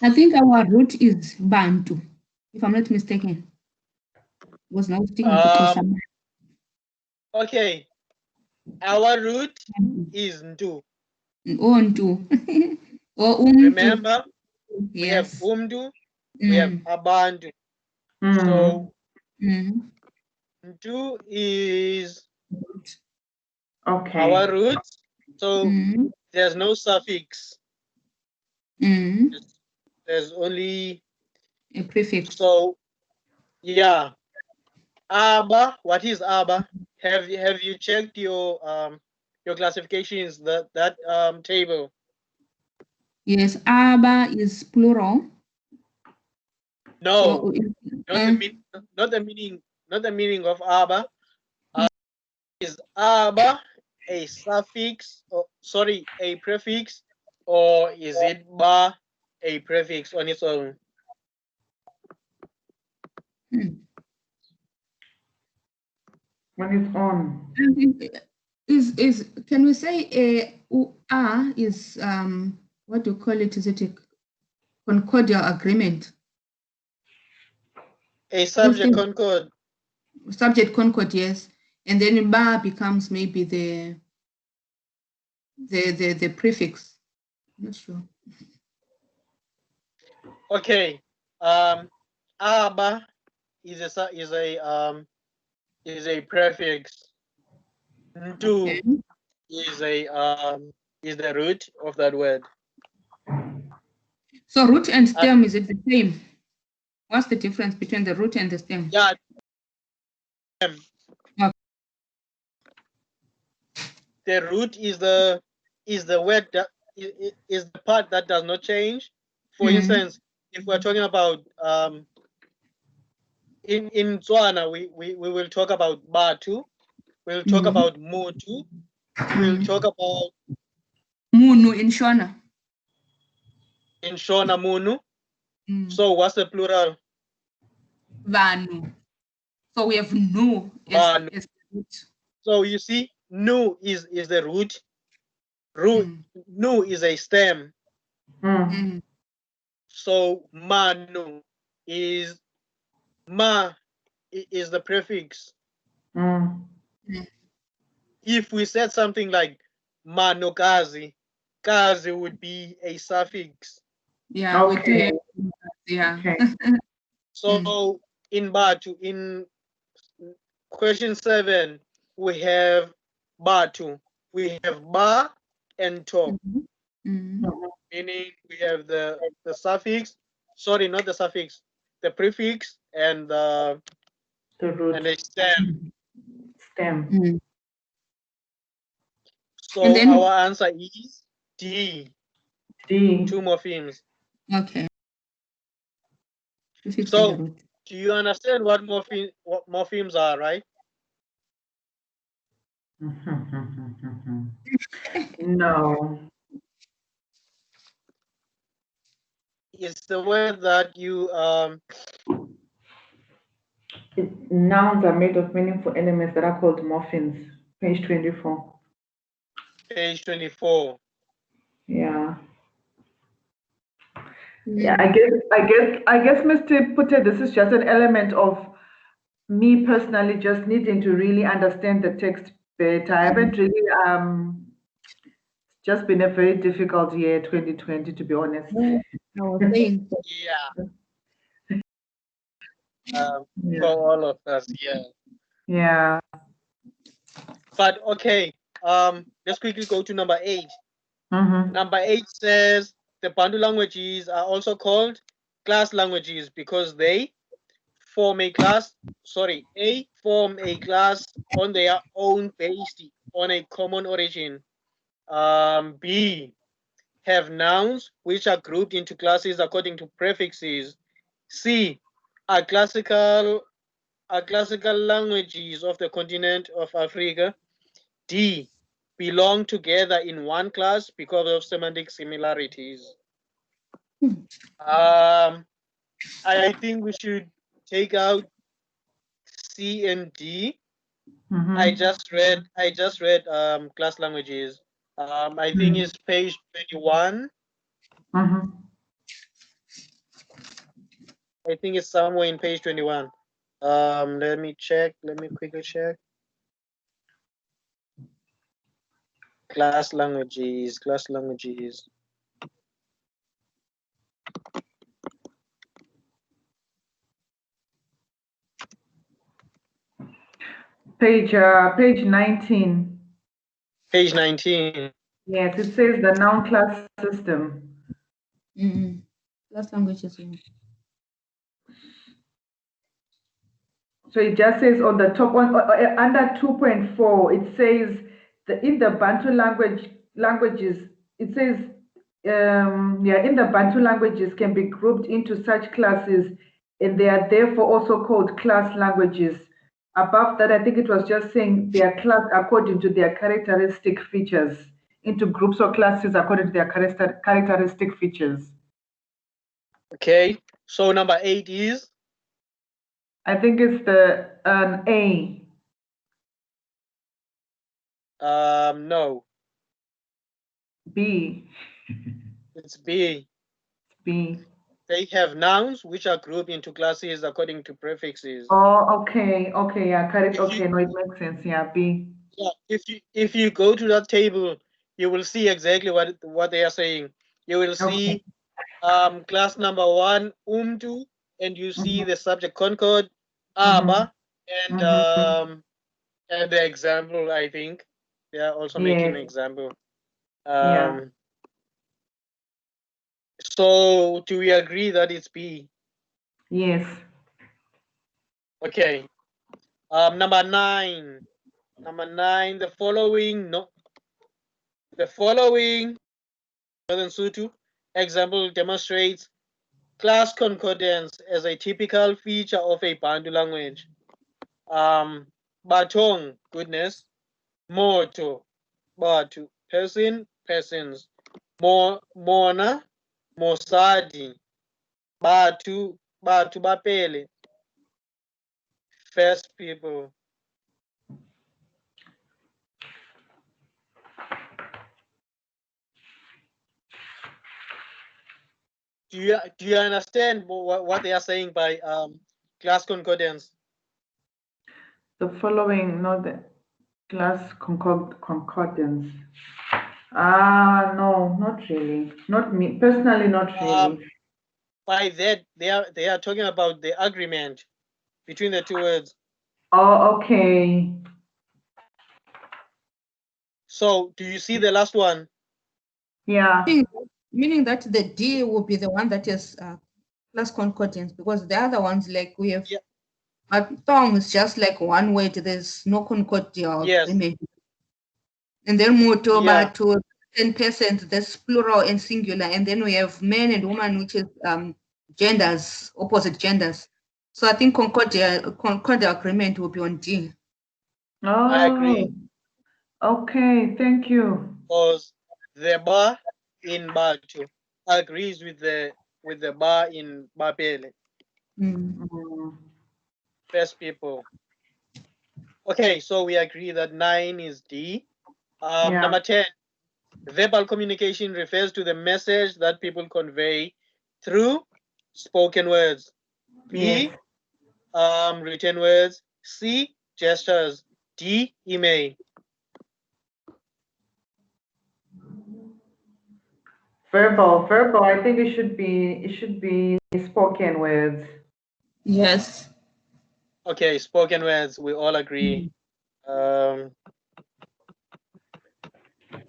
I think our root is Bantu, if I'm not mistaken. Was now sticking to Koshama. Okay, our root is Ndu. Ontu. Or Remember, we have yes. Umdu, we have Abantu. Mm. So Mm. Ndu is Okay. our root. So Mm. there's no suffix. Mm. There's only A prefix. so yeah. Aba, what is Aba? Have you checked your classifications, that table? Yes, Aba is plural. No, So, not the meaning of Aba. Is Aba a suffix, or sorry, a prefix, or is it Ba a prefix on its own? When it's on. is can we say a is what do you call it? Is it a concordial agreement? A subject concord. Subject concord, yes. And then ba becomes maybe the prefix. I'm not sure. Okay. Aba is a prefix. Ndu Okay. is the root of that word. So root and stem, is it the same? What's the difference between the root and the stem? Yeah. Okay. The root is the word that is the part that does not change. For instance, if we're talking about in Tswana, we will talk about Batu, we'll talk about Mutu, we'll talk about Munu in Shona. in Shona Munu. So what's the plural? Vanu. So we have nu as the root. So you see, nu is the root. Nu is a stem. So manu is the prefix. If we said something like manokazi, kazi would be a suffix. Yeah, Okay. we do. Yeah. Okay. So in Batu, in question 7, we have Batu. We have ba and to. Meaning we have the suffix, sorry, not the suffix, the prefix and the root. and a stem. Stem. So And then, our answer is D. D. 2 morphemes. Okay. So do you understand what morphemes are, right? No. It's the word that you Nouns are made of meaningful elements that are called morphemes. Page 24. Page 24. Yeah. Yeah, I guess, Mr. Putte, this is just an element of me personally just needing to really understand the text better. I haven't really it's just been a very difficult year, 2020, to be honest. I was saying. Yeah. For all of us, yeah. Yeah. But okay, let's quickly go to number 8. Number 8 says the Bantu languages are also called class languages because they form a class. Sorry, A, form a class on their own based on a common origin. B, have nouns which are grouped into classes according to prefixes. C, are classical languages of the continent of Africa. D, belong together in one class because of semantic similarities. I think we should take out C, and D. Mhm. I just read class languages. I think it's page 21. Mhm. I think it's somewhere in page 21. Let me check. Let me quickly check. Class languages. Page 19. Page 19. Yes, it says the noun class system. Class languages. Yeah. So it just says on the top one, under 2.4, it says in the Bantu languages, it says, in the Bantu languages can be grouped into such classes, and they are therefore also called class languages. Above that, I think it was just saying they are classed according to their characteristic features, into groups or classes according to their characteristic features. Okay. So number 8 is? I think it's an A. No. B. It's B. B. They have nouns which are grouped into classes according to prefixes. Oh, okay, yeah, correct. If Okay, you- no, it makes sense. Yeah, B. Yeah, if you go to that table, you will see exactly what they are saying. You will see class number 1, umtu, and you see the subject concord, aba, and the example. I think they are also making an Yes. example. Yeah. So do we agree that it's B? Yes. Okay. Number 9. The following Northern Sotho example demonstrates class concordance as a typical feature of a Bantu language. Batong, goodness. Moto, batu, person, persons. Mona, mosadi. Batu bapele. First people. Do you understand what they are saying by class concordance? The following, not the class concordance. No, not really. Not me personally, not really. By that, they are talking about the agreement between the two words. Oh, okay. So, do you see the last one? Yeah. Meaning that the D will be the one that is class concordance, because the other ones, like we have, thong is just like one word. There's no concordia. Yes. And then moto, Yeah. batu, 10%, that's plural and singular. And then we have men and woman, which is genders, opposite genders. So I think concordia agreement will be on D. Oh, I agree. Okay, thank you. Because the bar in Batu agrees with the bar in Bapele. First people. Okay, so we agree that 9 is D. Number 10, verbal communication refers to the message that people convey through spoken words. B, written words. C, gestures. D, email. Verbal. I think it should be spoken words. Yes. Okay, spoken words. We all agree.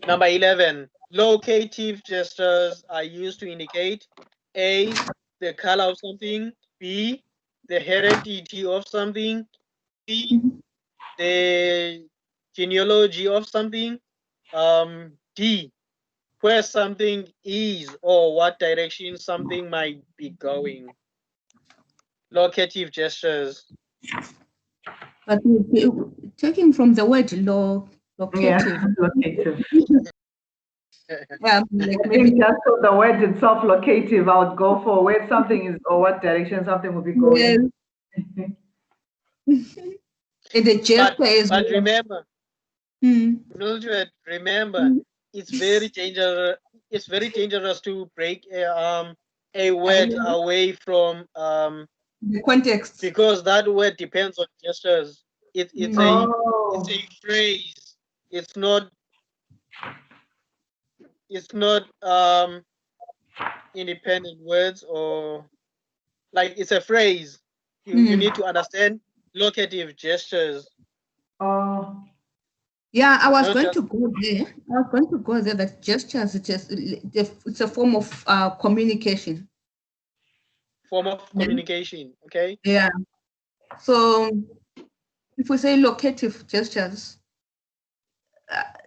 Number 11, locative gestures are used to indicate A, the color of something, B, the heredity of something, C, the genealogy of something, D, where something is or what direction something might be going. Locative gestures. But taking from the word locative. Locative. Like maybe just for the word itself, locative, I would go for where something is or what direction something will be going. Yes. The gesture is. But remember, Mm. remember, it's very dangerous. It's very dangerous to break a word away from The context. because that word depends on gestures. It's Oh. a phrase. It's not independent words, or like it's a phrase. You need to understand locative gestures. Oh. Yeah, I was Not going just- to go there. I was going to go there. That gestures, it's a form of communication. Form of communication. Okay. Yeah. So if we say locative gestures,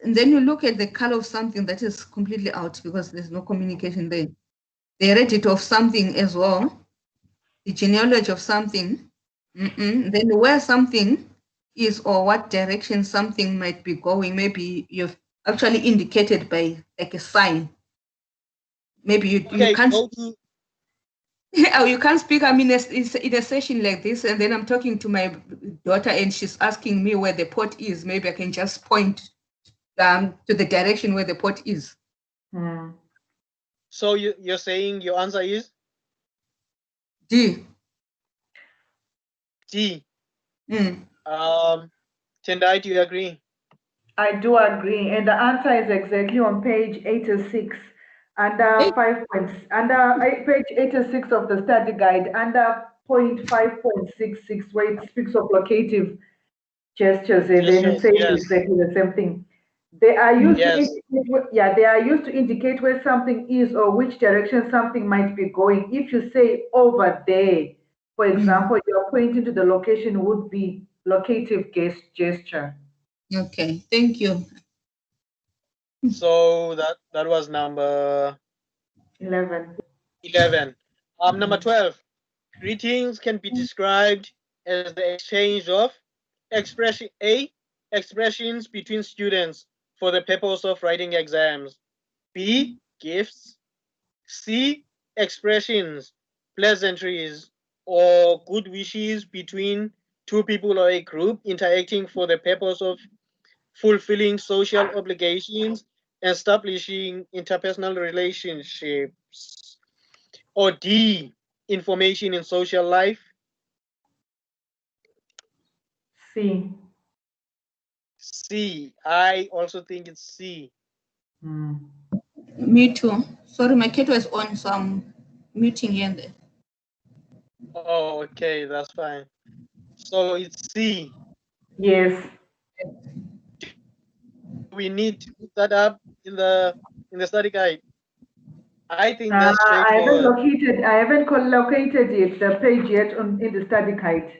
and then you look at the color of something that is completely out because there's no communication there. The heredity of something as well, the genealogy of something, then where something is or what direction something might be going. Maybe you've actually indicated by like a sign. Maybe you can't. Go to Oh, you can't speak. I mean, it's in a session like this, and then I'm talking to my daughter, and she's asking me where the pot is. Maybe I can just point to the direction where the pot is. So you're saying your answer is D. D. Mm. Tendai, do you agree? I do agree, and the answer is exactly on page 86, under page 86 of the study guide, under point 5.66, where it speaks of locative gestures, and then it Gestures, says yes. exactly the same thing. They are used Yes. to indicate, they are used to indicate where something is or which direction something might be going. If you say over there, for example, you're pointing to the location would be locative gesture. Okay, thank you. So that was number 11. 11. Number 12. Greetings can be described as the exchange of expressions between students for the purpose of writing exams. B, gifts. C, expressions, pleasantries, or good wishes between two people or a group interacting for the purpose of fulfilling social obligations, establishing interpersonal relationships. Or D, information in social life. C. C, I also think it's C. Me too. Sorry, my cat was on, so I'm muting here and there. Oh, okay, that's fine. So it's C. Yes. We need to put that up in the study guide. I think that's straightforward. I haven't located it, the page yet in the study guide.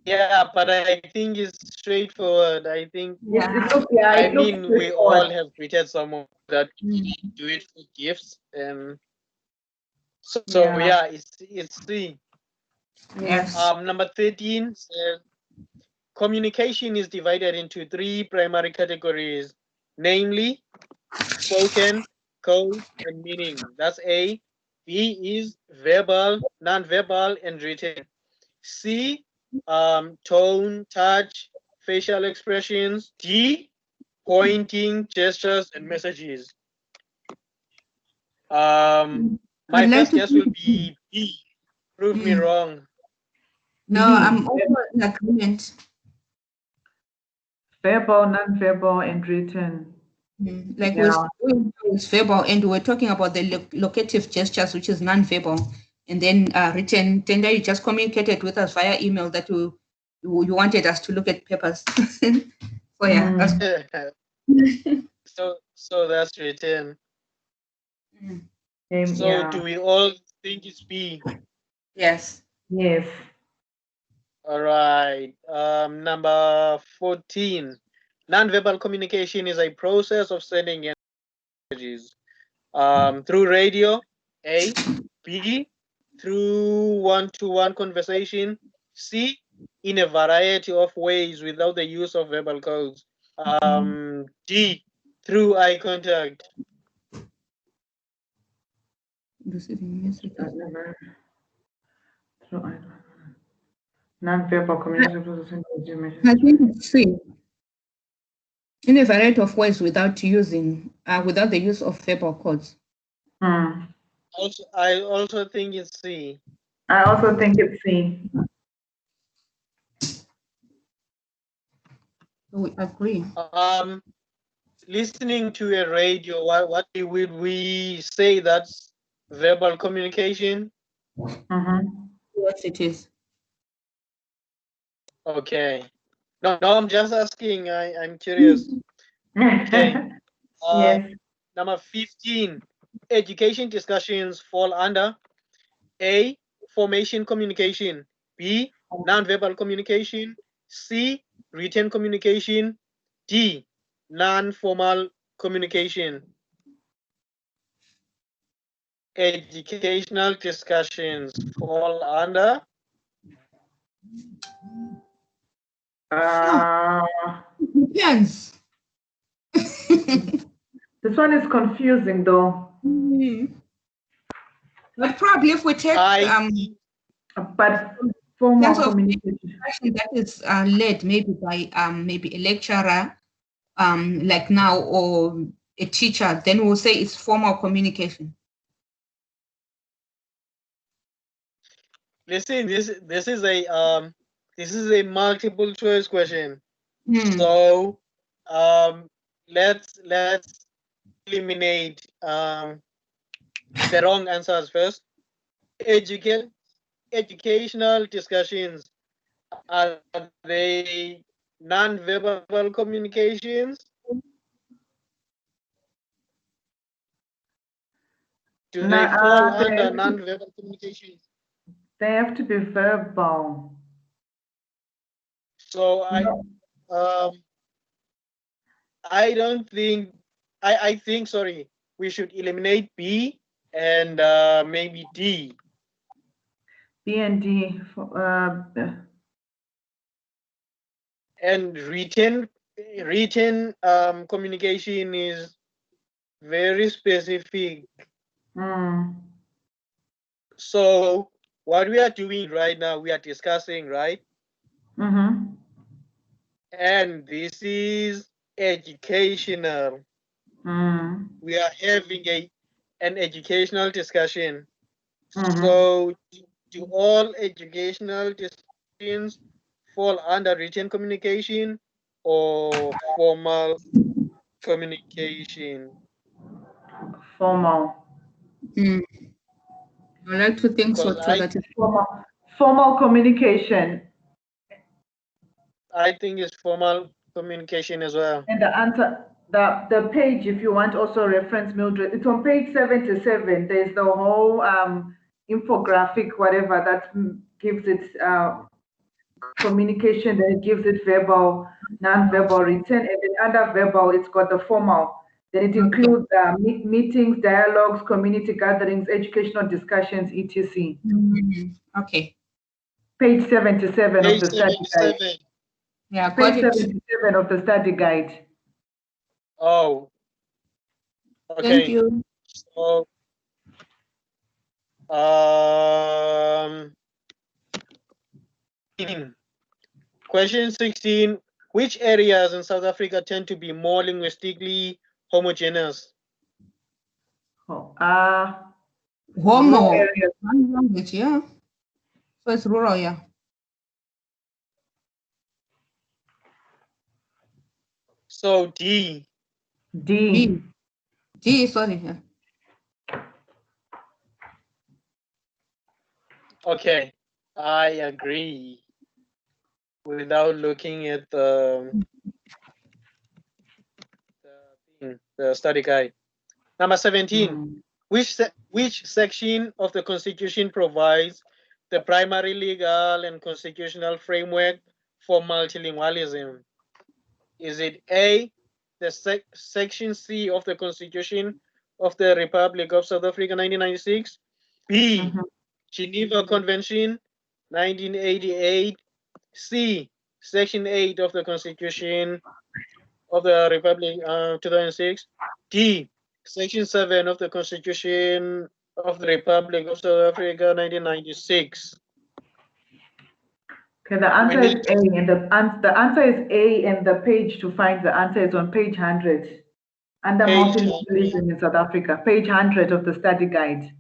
Yeah, but I think it's straightforward. I think. I mean, we all have greeted someone that we do it for gifts, and so yeah, it's C. Yes. Number 13 says communication is divided into 3 primary categories, namely spoken, code, and meaning. That's A. B is verbal, non-verbal, and written. C, tone, touch, facial expressions. D, pointing, gestures, and messages. My first guess will be B. Prove me wrong. No, I'm also in agreement. Verbal, non-verbal, and written. Like it's verbal, and we're talking about the locative gestures, which is non-verbal, and then written. Tender, you just communicated with us via email that you wanted us to look at papers. So yeah, so that's written. So do we all think it's B? Yes. Yes. All right. Number 14. Non-verbal communication is a process of sending messages through radio, A. B, through one-to-one conversation. C, in a variety of ways without the use of verbal codes. D, through eye contact. So non-verbal communication. I think it's C. In a variety of ways without the use of verbal codes. Hmm. I also think it's C. I also think it's C. We agree. Listening to a radio, what would we say that's verbal communication? Yes, it is. Okay. No, I'm just asking. I'm curious. Okay. Yes. Number 15. Education discussions fall under A, formation communication, B, non-verbal communication, C, written communication, D, non-formal communication. Educational discussions fall under Depends. This one is confusing though. But probably if we take but formal terms of communication. discussion that is led maybe by maybe a lecturer, like now, or a teacher, then we'll say it's formal communication. listen, this is a multiple choice question. So let's eliminate the wrong answers first. Educational discussions, are they non-verbal communications? Do they fall under non-verbal communications? They have to be verbal. So I don't think, I think, sorry, we should eliminate B and maybe D. B and D. And written communication is very specific. So what we are doing right now, we are discussing, right? And this is educational. We are having an educational discussion. So do all educational discussions fall under written communication or formal communication? Formal. I like to think so too. That is formal communication. I think it's formal communication as well. And the answer, the page, if you want also reference, Mildred, it's on page 77. There's the whole infographic, whatever, that gives it communication, then it gives it verbal, non-verbal, written, and then under verbal, it's got the formal. Then it includes meetings, dialogues, community gatherings, educational discussions, etc. Okay. Page 77 of the study guide. Yeah, page 77 of the study guide. Oh, okay. Thank you. So, question 16, which areas in South Africa tend to be more linguistically homogeneous? Homo. Language, yeah. So it's rural, yeah. So D. D, sorry. Yeah. Okay, I agree. Without looking at the study guide. Number 17. Which section of the Constitution provides the primary legal and constitutional framework for multilingualism? Is it A, the Section C of the Constitution of the Republic of South Africa 1996, B, Geneva Convention 1988, C, Section 8 of the Constitution of the Republic 2006, D, Section 7 of the Constitution of the Republic of South Africa 1996? Okay, the answer is A, and the answer is A, and the page to find the answer is on page 100. Under multilingualism in South Africa, page 100 of the study guide.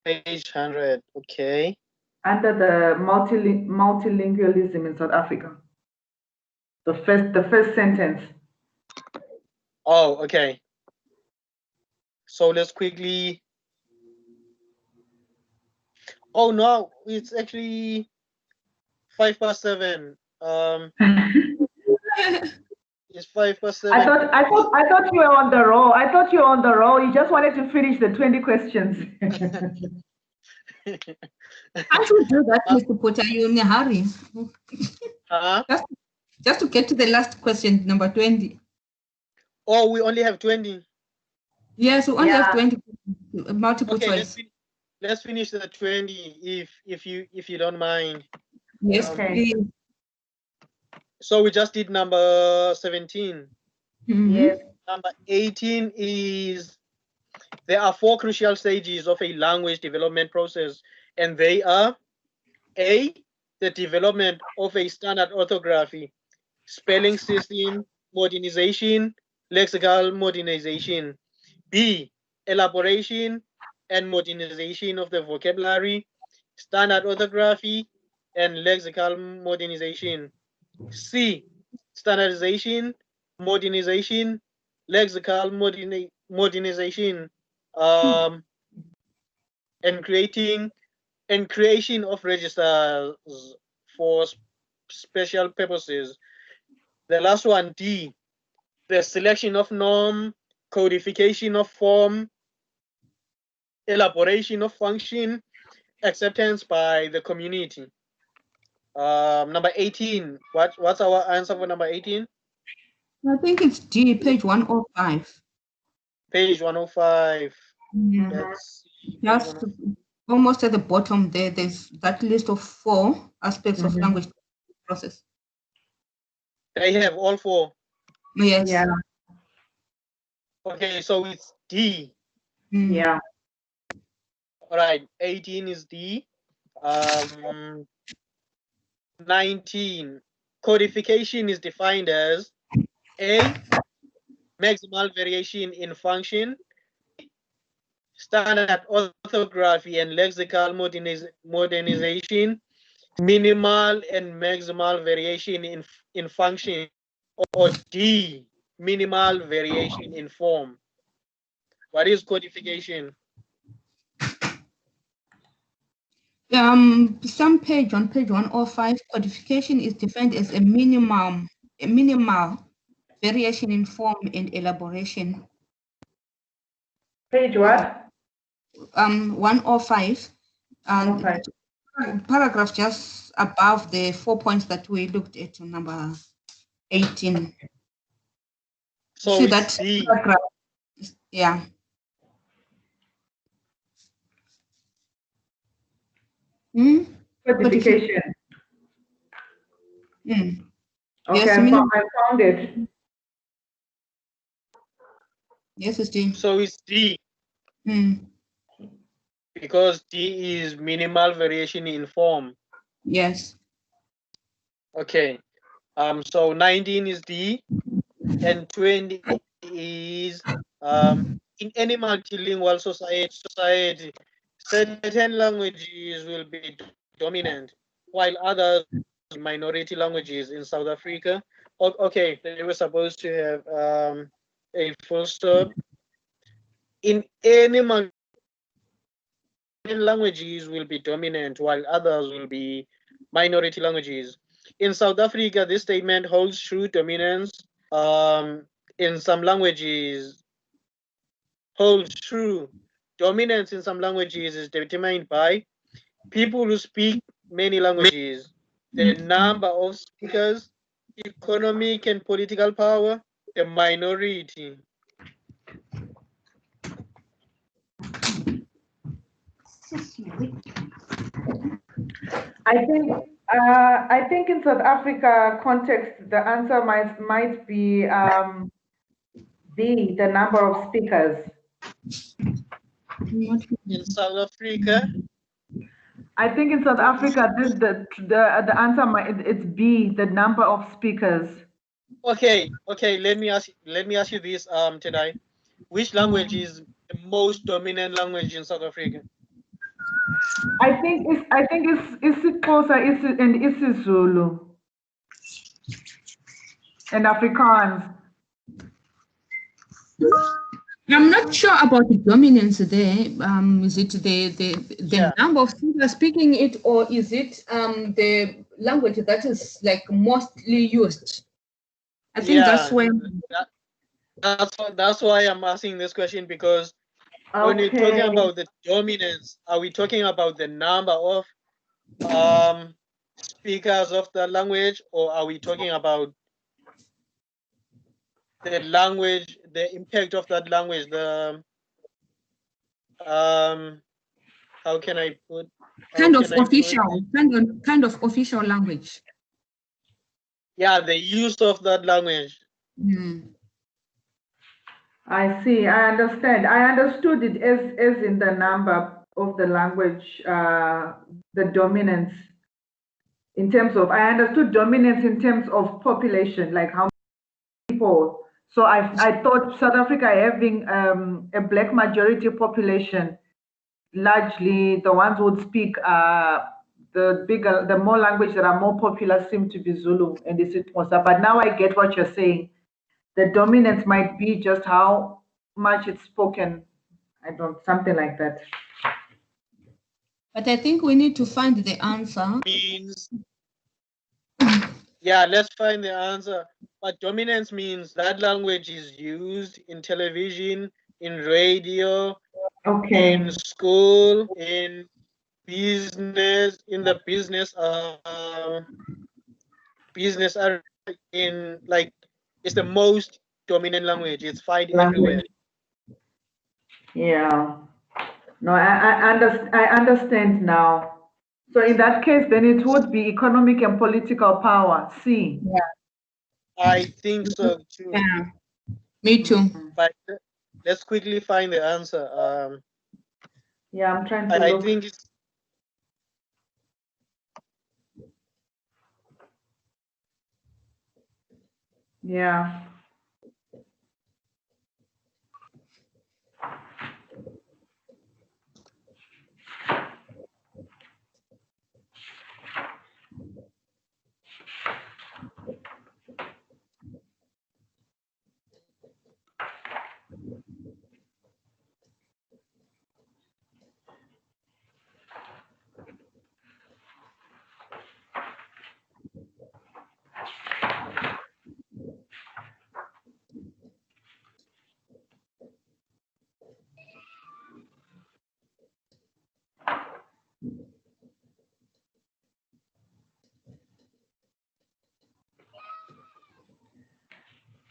Page 100, okay. Under the multilingualism in South Africa. The first sentence. Oh, okay. So let's quickly. Oh no, it's actually 7:05. It's 7:05. I thought you were on the roll. I thought you were on the roll. You just wanted to finish the 20 questions. I should do that, Mr. Potter. You're in a hurry. Just to get to the last question, number 20. Oh, we only have 20. Yes, we only have 20 multiple choice. Let's finish the 20 if you don't mind. Yes, please. So we just did number 17. Yes. Number 18 is there are 4 crucial stages of a language development process, and they are A, the development of a standard orthography, spelling system modernization, lexical modernization. B, elaboration and modernization of the vocabulary, standard orthography, and lexical modernization. C, standardization, modernization, lexical modernization, and creation of registers for special purposes. The last one, D, the selection of norm, codification of form, elaboration of function, acceptance by the community. Number 18, what's our answer for number 18? I think it's D, page 105. Page 105. Yeah. Let's see. Just almost at the bottom there, there's that list of 4 aspects of language process. They have all 4. Yes. Yeah. Okay, so it's D. Yeah. All right, 18 is D. 19, codification is defined as A, maximal variation in function, standard orthography and lexical modernization, minimal and maximal variation in function, or D, minimal variation in form. What is codification? Some page on page 105, codification is defined as a minimal variation in form and elaboration. Page what? 105. And paragraph just above the 4 points that we looked at on number 18. So see that paragraph? Yeah. Codification. Okay, Yes, I found it. Yes, it's D. So it's D. Because D is minimal variation in form. Yes. Okay. So 19 is D, and 20 is in any multilingual society, certain languages will be dominant, while others minority languages in South Africa. Okay, they were supposed to have a full stop. In any languages will be dominant, while others will be minority languages. In South Africa, this statement holds true. Dominance in some languages holds true. Dominance in some languages is determined by people who speak many languages, the number of speakers, economic and political power, the minority. I think in South Africa context, the answer might be B, the number of speakers. In South Africa? I think in South Africa, the answer it's B, the number of speakers. Okay. Let me ask you this, Tedai. Which language is the most dominant language in South Africa? I think it's isiXhosa and isiZulu and Afrikaans. I'm not sure about the dominance there. Is it the number of speakers speaking it, or is it the language that is like mostly used? I think that's where. That's why I'm asking this question, because when we're talking about the dominance, are we talking about the number of speakers of the language, or are we talking about the language, the impact of that language, the how can I put kind of official language. Yeah, the use of that language. I see. I understand. I understood it as in the number of the language, the dominance in terms of. I understood dominance in terms of population, like how many people. So I thought South Africa having a black majority population, largely the ones who would speak the more language that are more popular seem to be Zulu and isiXhosa. But now I get what you're saying. The dominance might be just how much it's spoken. Something like that. But I think we need to find the answer. Yeah, let's find the answer. But dominance means that language is used in television, in radio, in school, in business, in the business in like it's the most dominant language. It's found everywhere. Yeah. No, I understand now. So in that case, then it would be economic and political power. C. Yeah. I think so too. Yeah. Me too. But let's quickly find the answer. Yeah, I'm trying to look. I think it's yeah.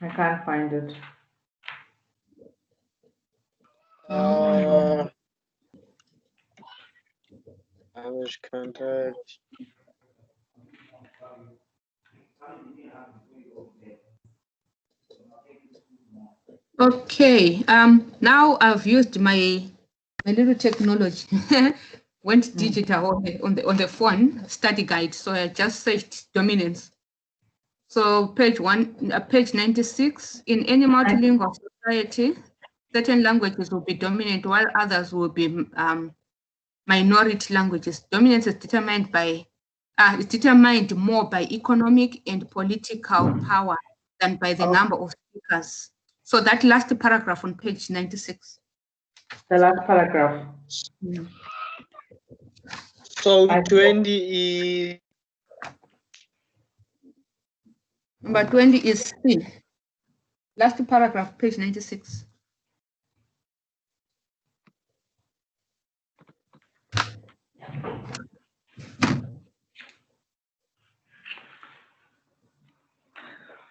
I can't find it. Language contact. Okay. Now I've used my little technology. Went digital on the phone study guide. So I just searched dominance. So page 96. In any multilingual society, certain languages will be dominant while others will be minority languages. Dominance is determined more by economic and political power than by the number of speakers. So that last paragraph on page 96. The last paragraph. So 20 is... Number 20 is C. Last paragraph, page 96.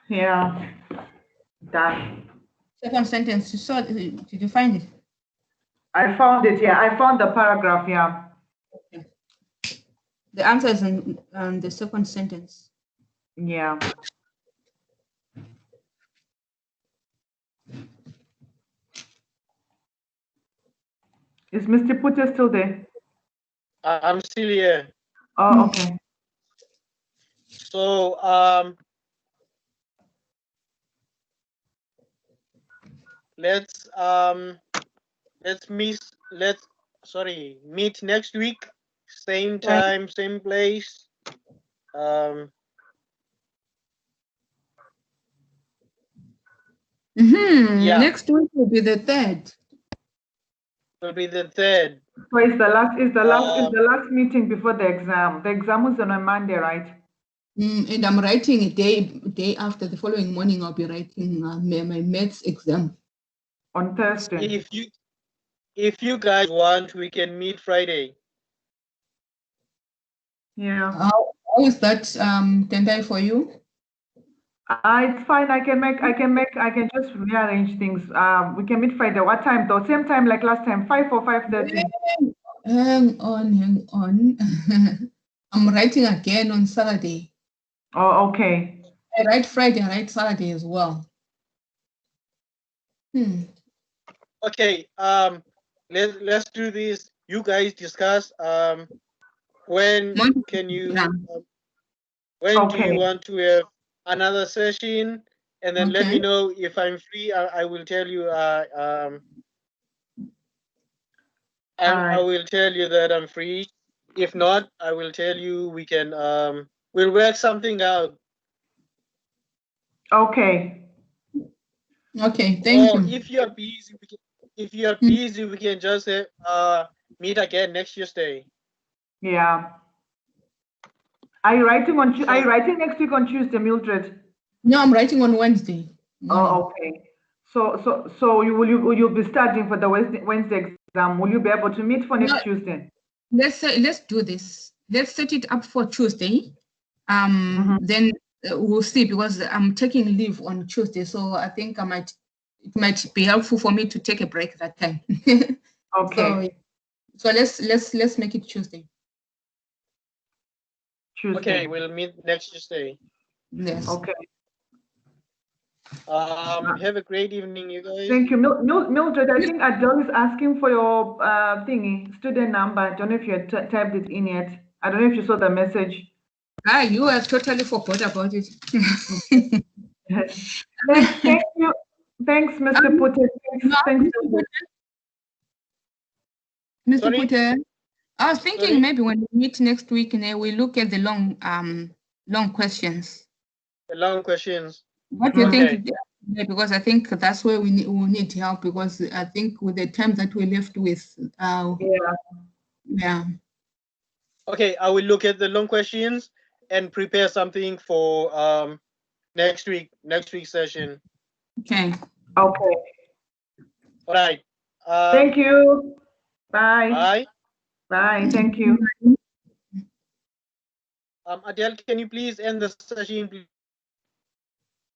Yeah. Done. Second sentence. You saw? Did you find it? I found it. Yeah, I found the paragraph. Yeah. Okay. The answer is in the second sentence. Yeah. Is Mr. Putte still there? I'm still here. Oh, okay. So let's meet next week, same time, same place. Yeah. Next week will be the 3rd. Will be the 3rd. So it's the last meeting before the exam. The exam is on a Monday, right? And I'm writing a day after. The following morning, I'll be writing my maths exam. On Thursday. If you guys want, we can meet Friday. Yeah. How is that, Tendai, for you? It's fine. I can just rearrange things. We can meet Friday. What time though? Same time like last time, 5 or 5:30. Hang on. I'm writing again on Saturday. Oh, okay. I write Friday, I write Saturday as well. Okay. Let's do this. You guys discuss. When can you? When do you want to have another session? And then let me know if I'm free. I will tell you. I will tell you that I'm free. If not, I will tell you we can. We'll work something out. Okay. Okay. Thank you. If you are busy, we can just meet again next Tuesday. Yeah. Are you writing next week on Tuesday, Mildred? No, I'm writing on Wednesday. Oh, okay. So you'll be studying for the Wednesday exam. Will you be able to meet for next Tuesday? Let's do this. Let's set it up for Tuesday. Then we'll see, because I'm taking leave on Tuesday, so I think it might be helpful for me to take a break that time. Okay. So let's make it Tuesday. Okay, we'll meet next Tuesday. Yes. Okay. Have a great evening, you guys. Thank you. Mildred, I think Adele is asking for your student number. I don't know if you had typed it in yet. I don't know if you saw the message. You have totally forgot about it. Thank you. Thanks, Mr. Putte. Thanks. Mr. Putte, I was thinking maybe when we meet next week, we look at the long questions. The long questions. What do you think? Because I think that's where we need help, because I think with the time that we're left with. Yeah. Okay, I will look at the long questions and prepare something for next week's session. Okay. All right. Thank you. Bye. Bye. Bye. Thank you. Adele, can you please end the session, please?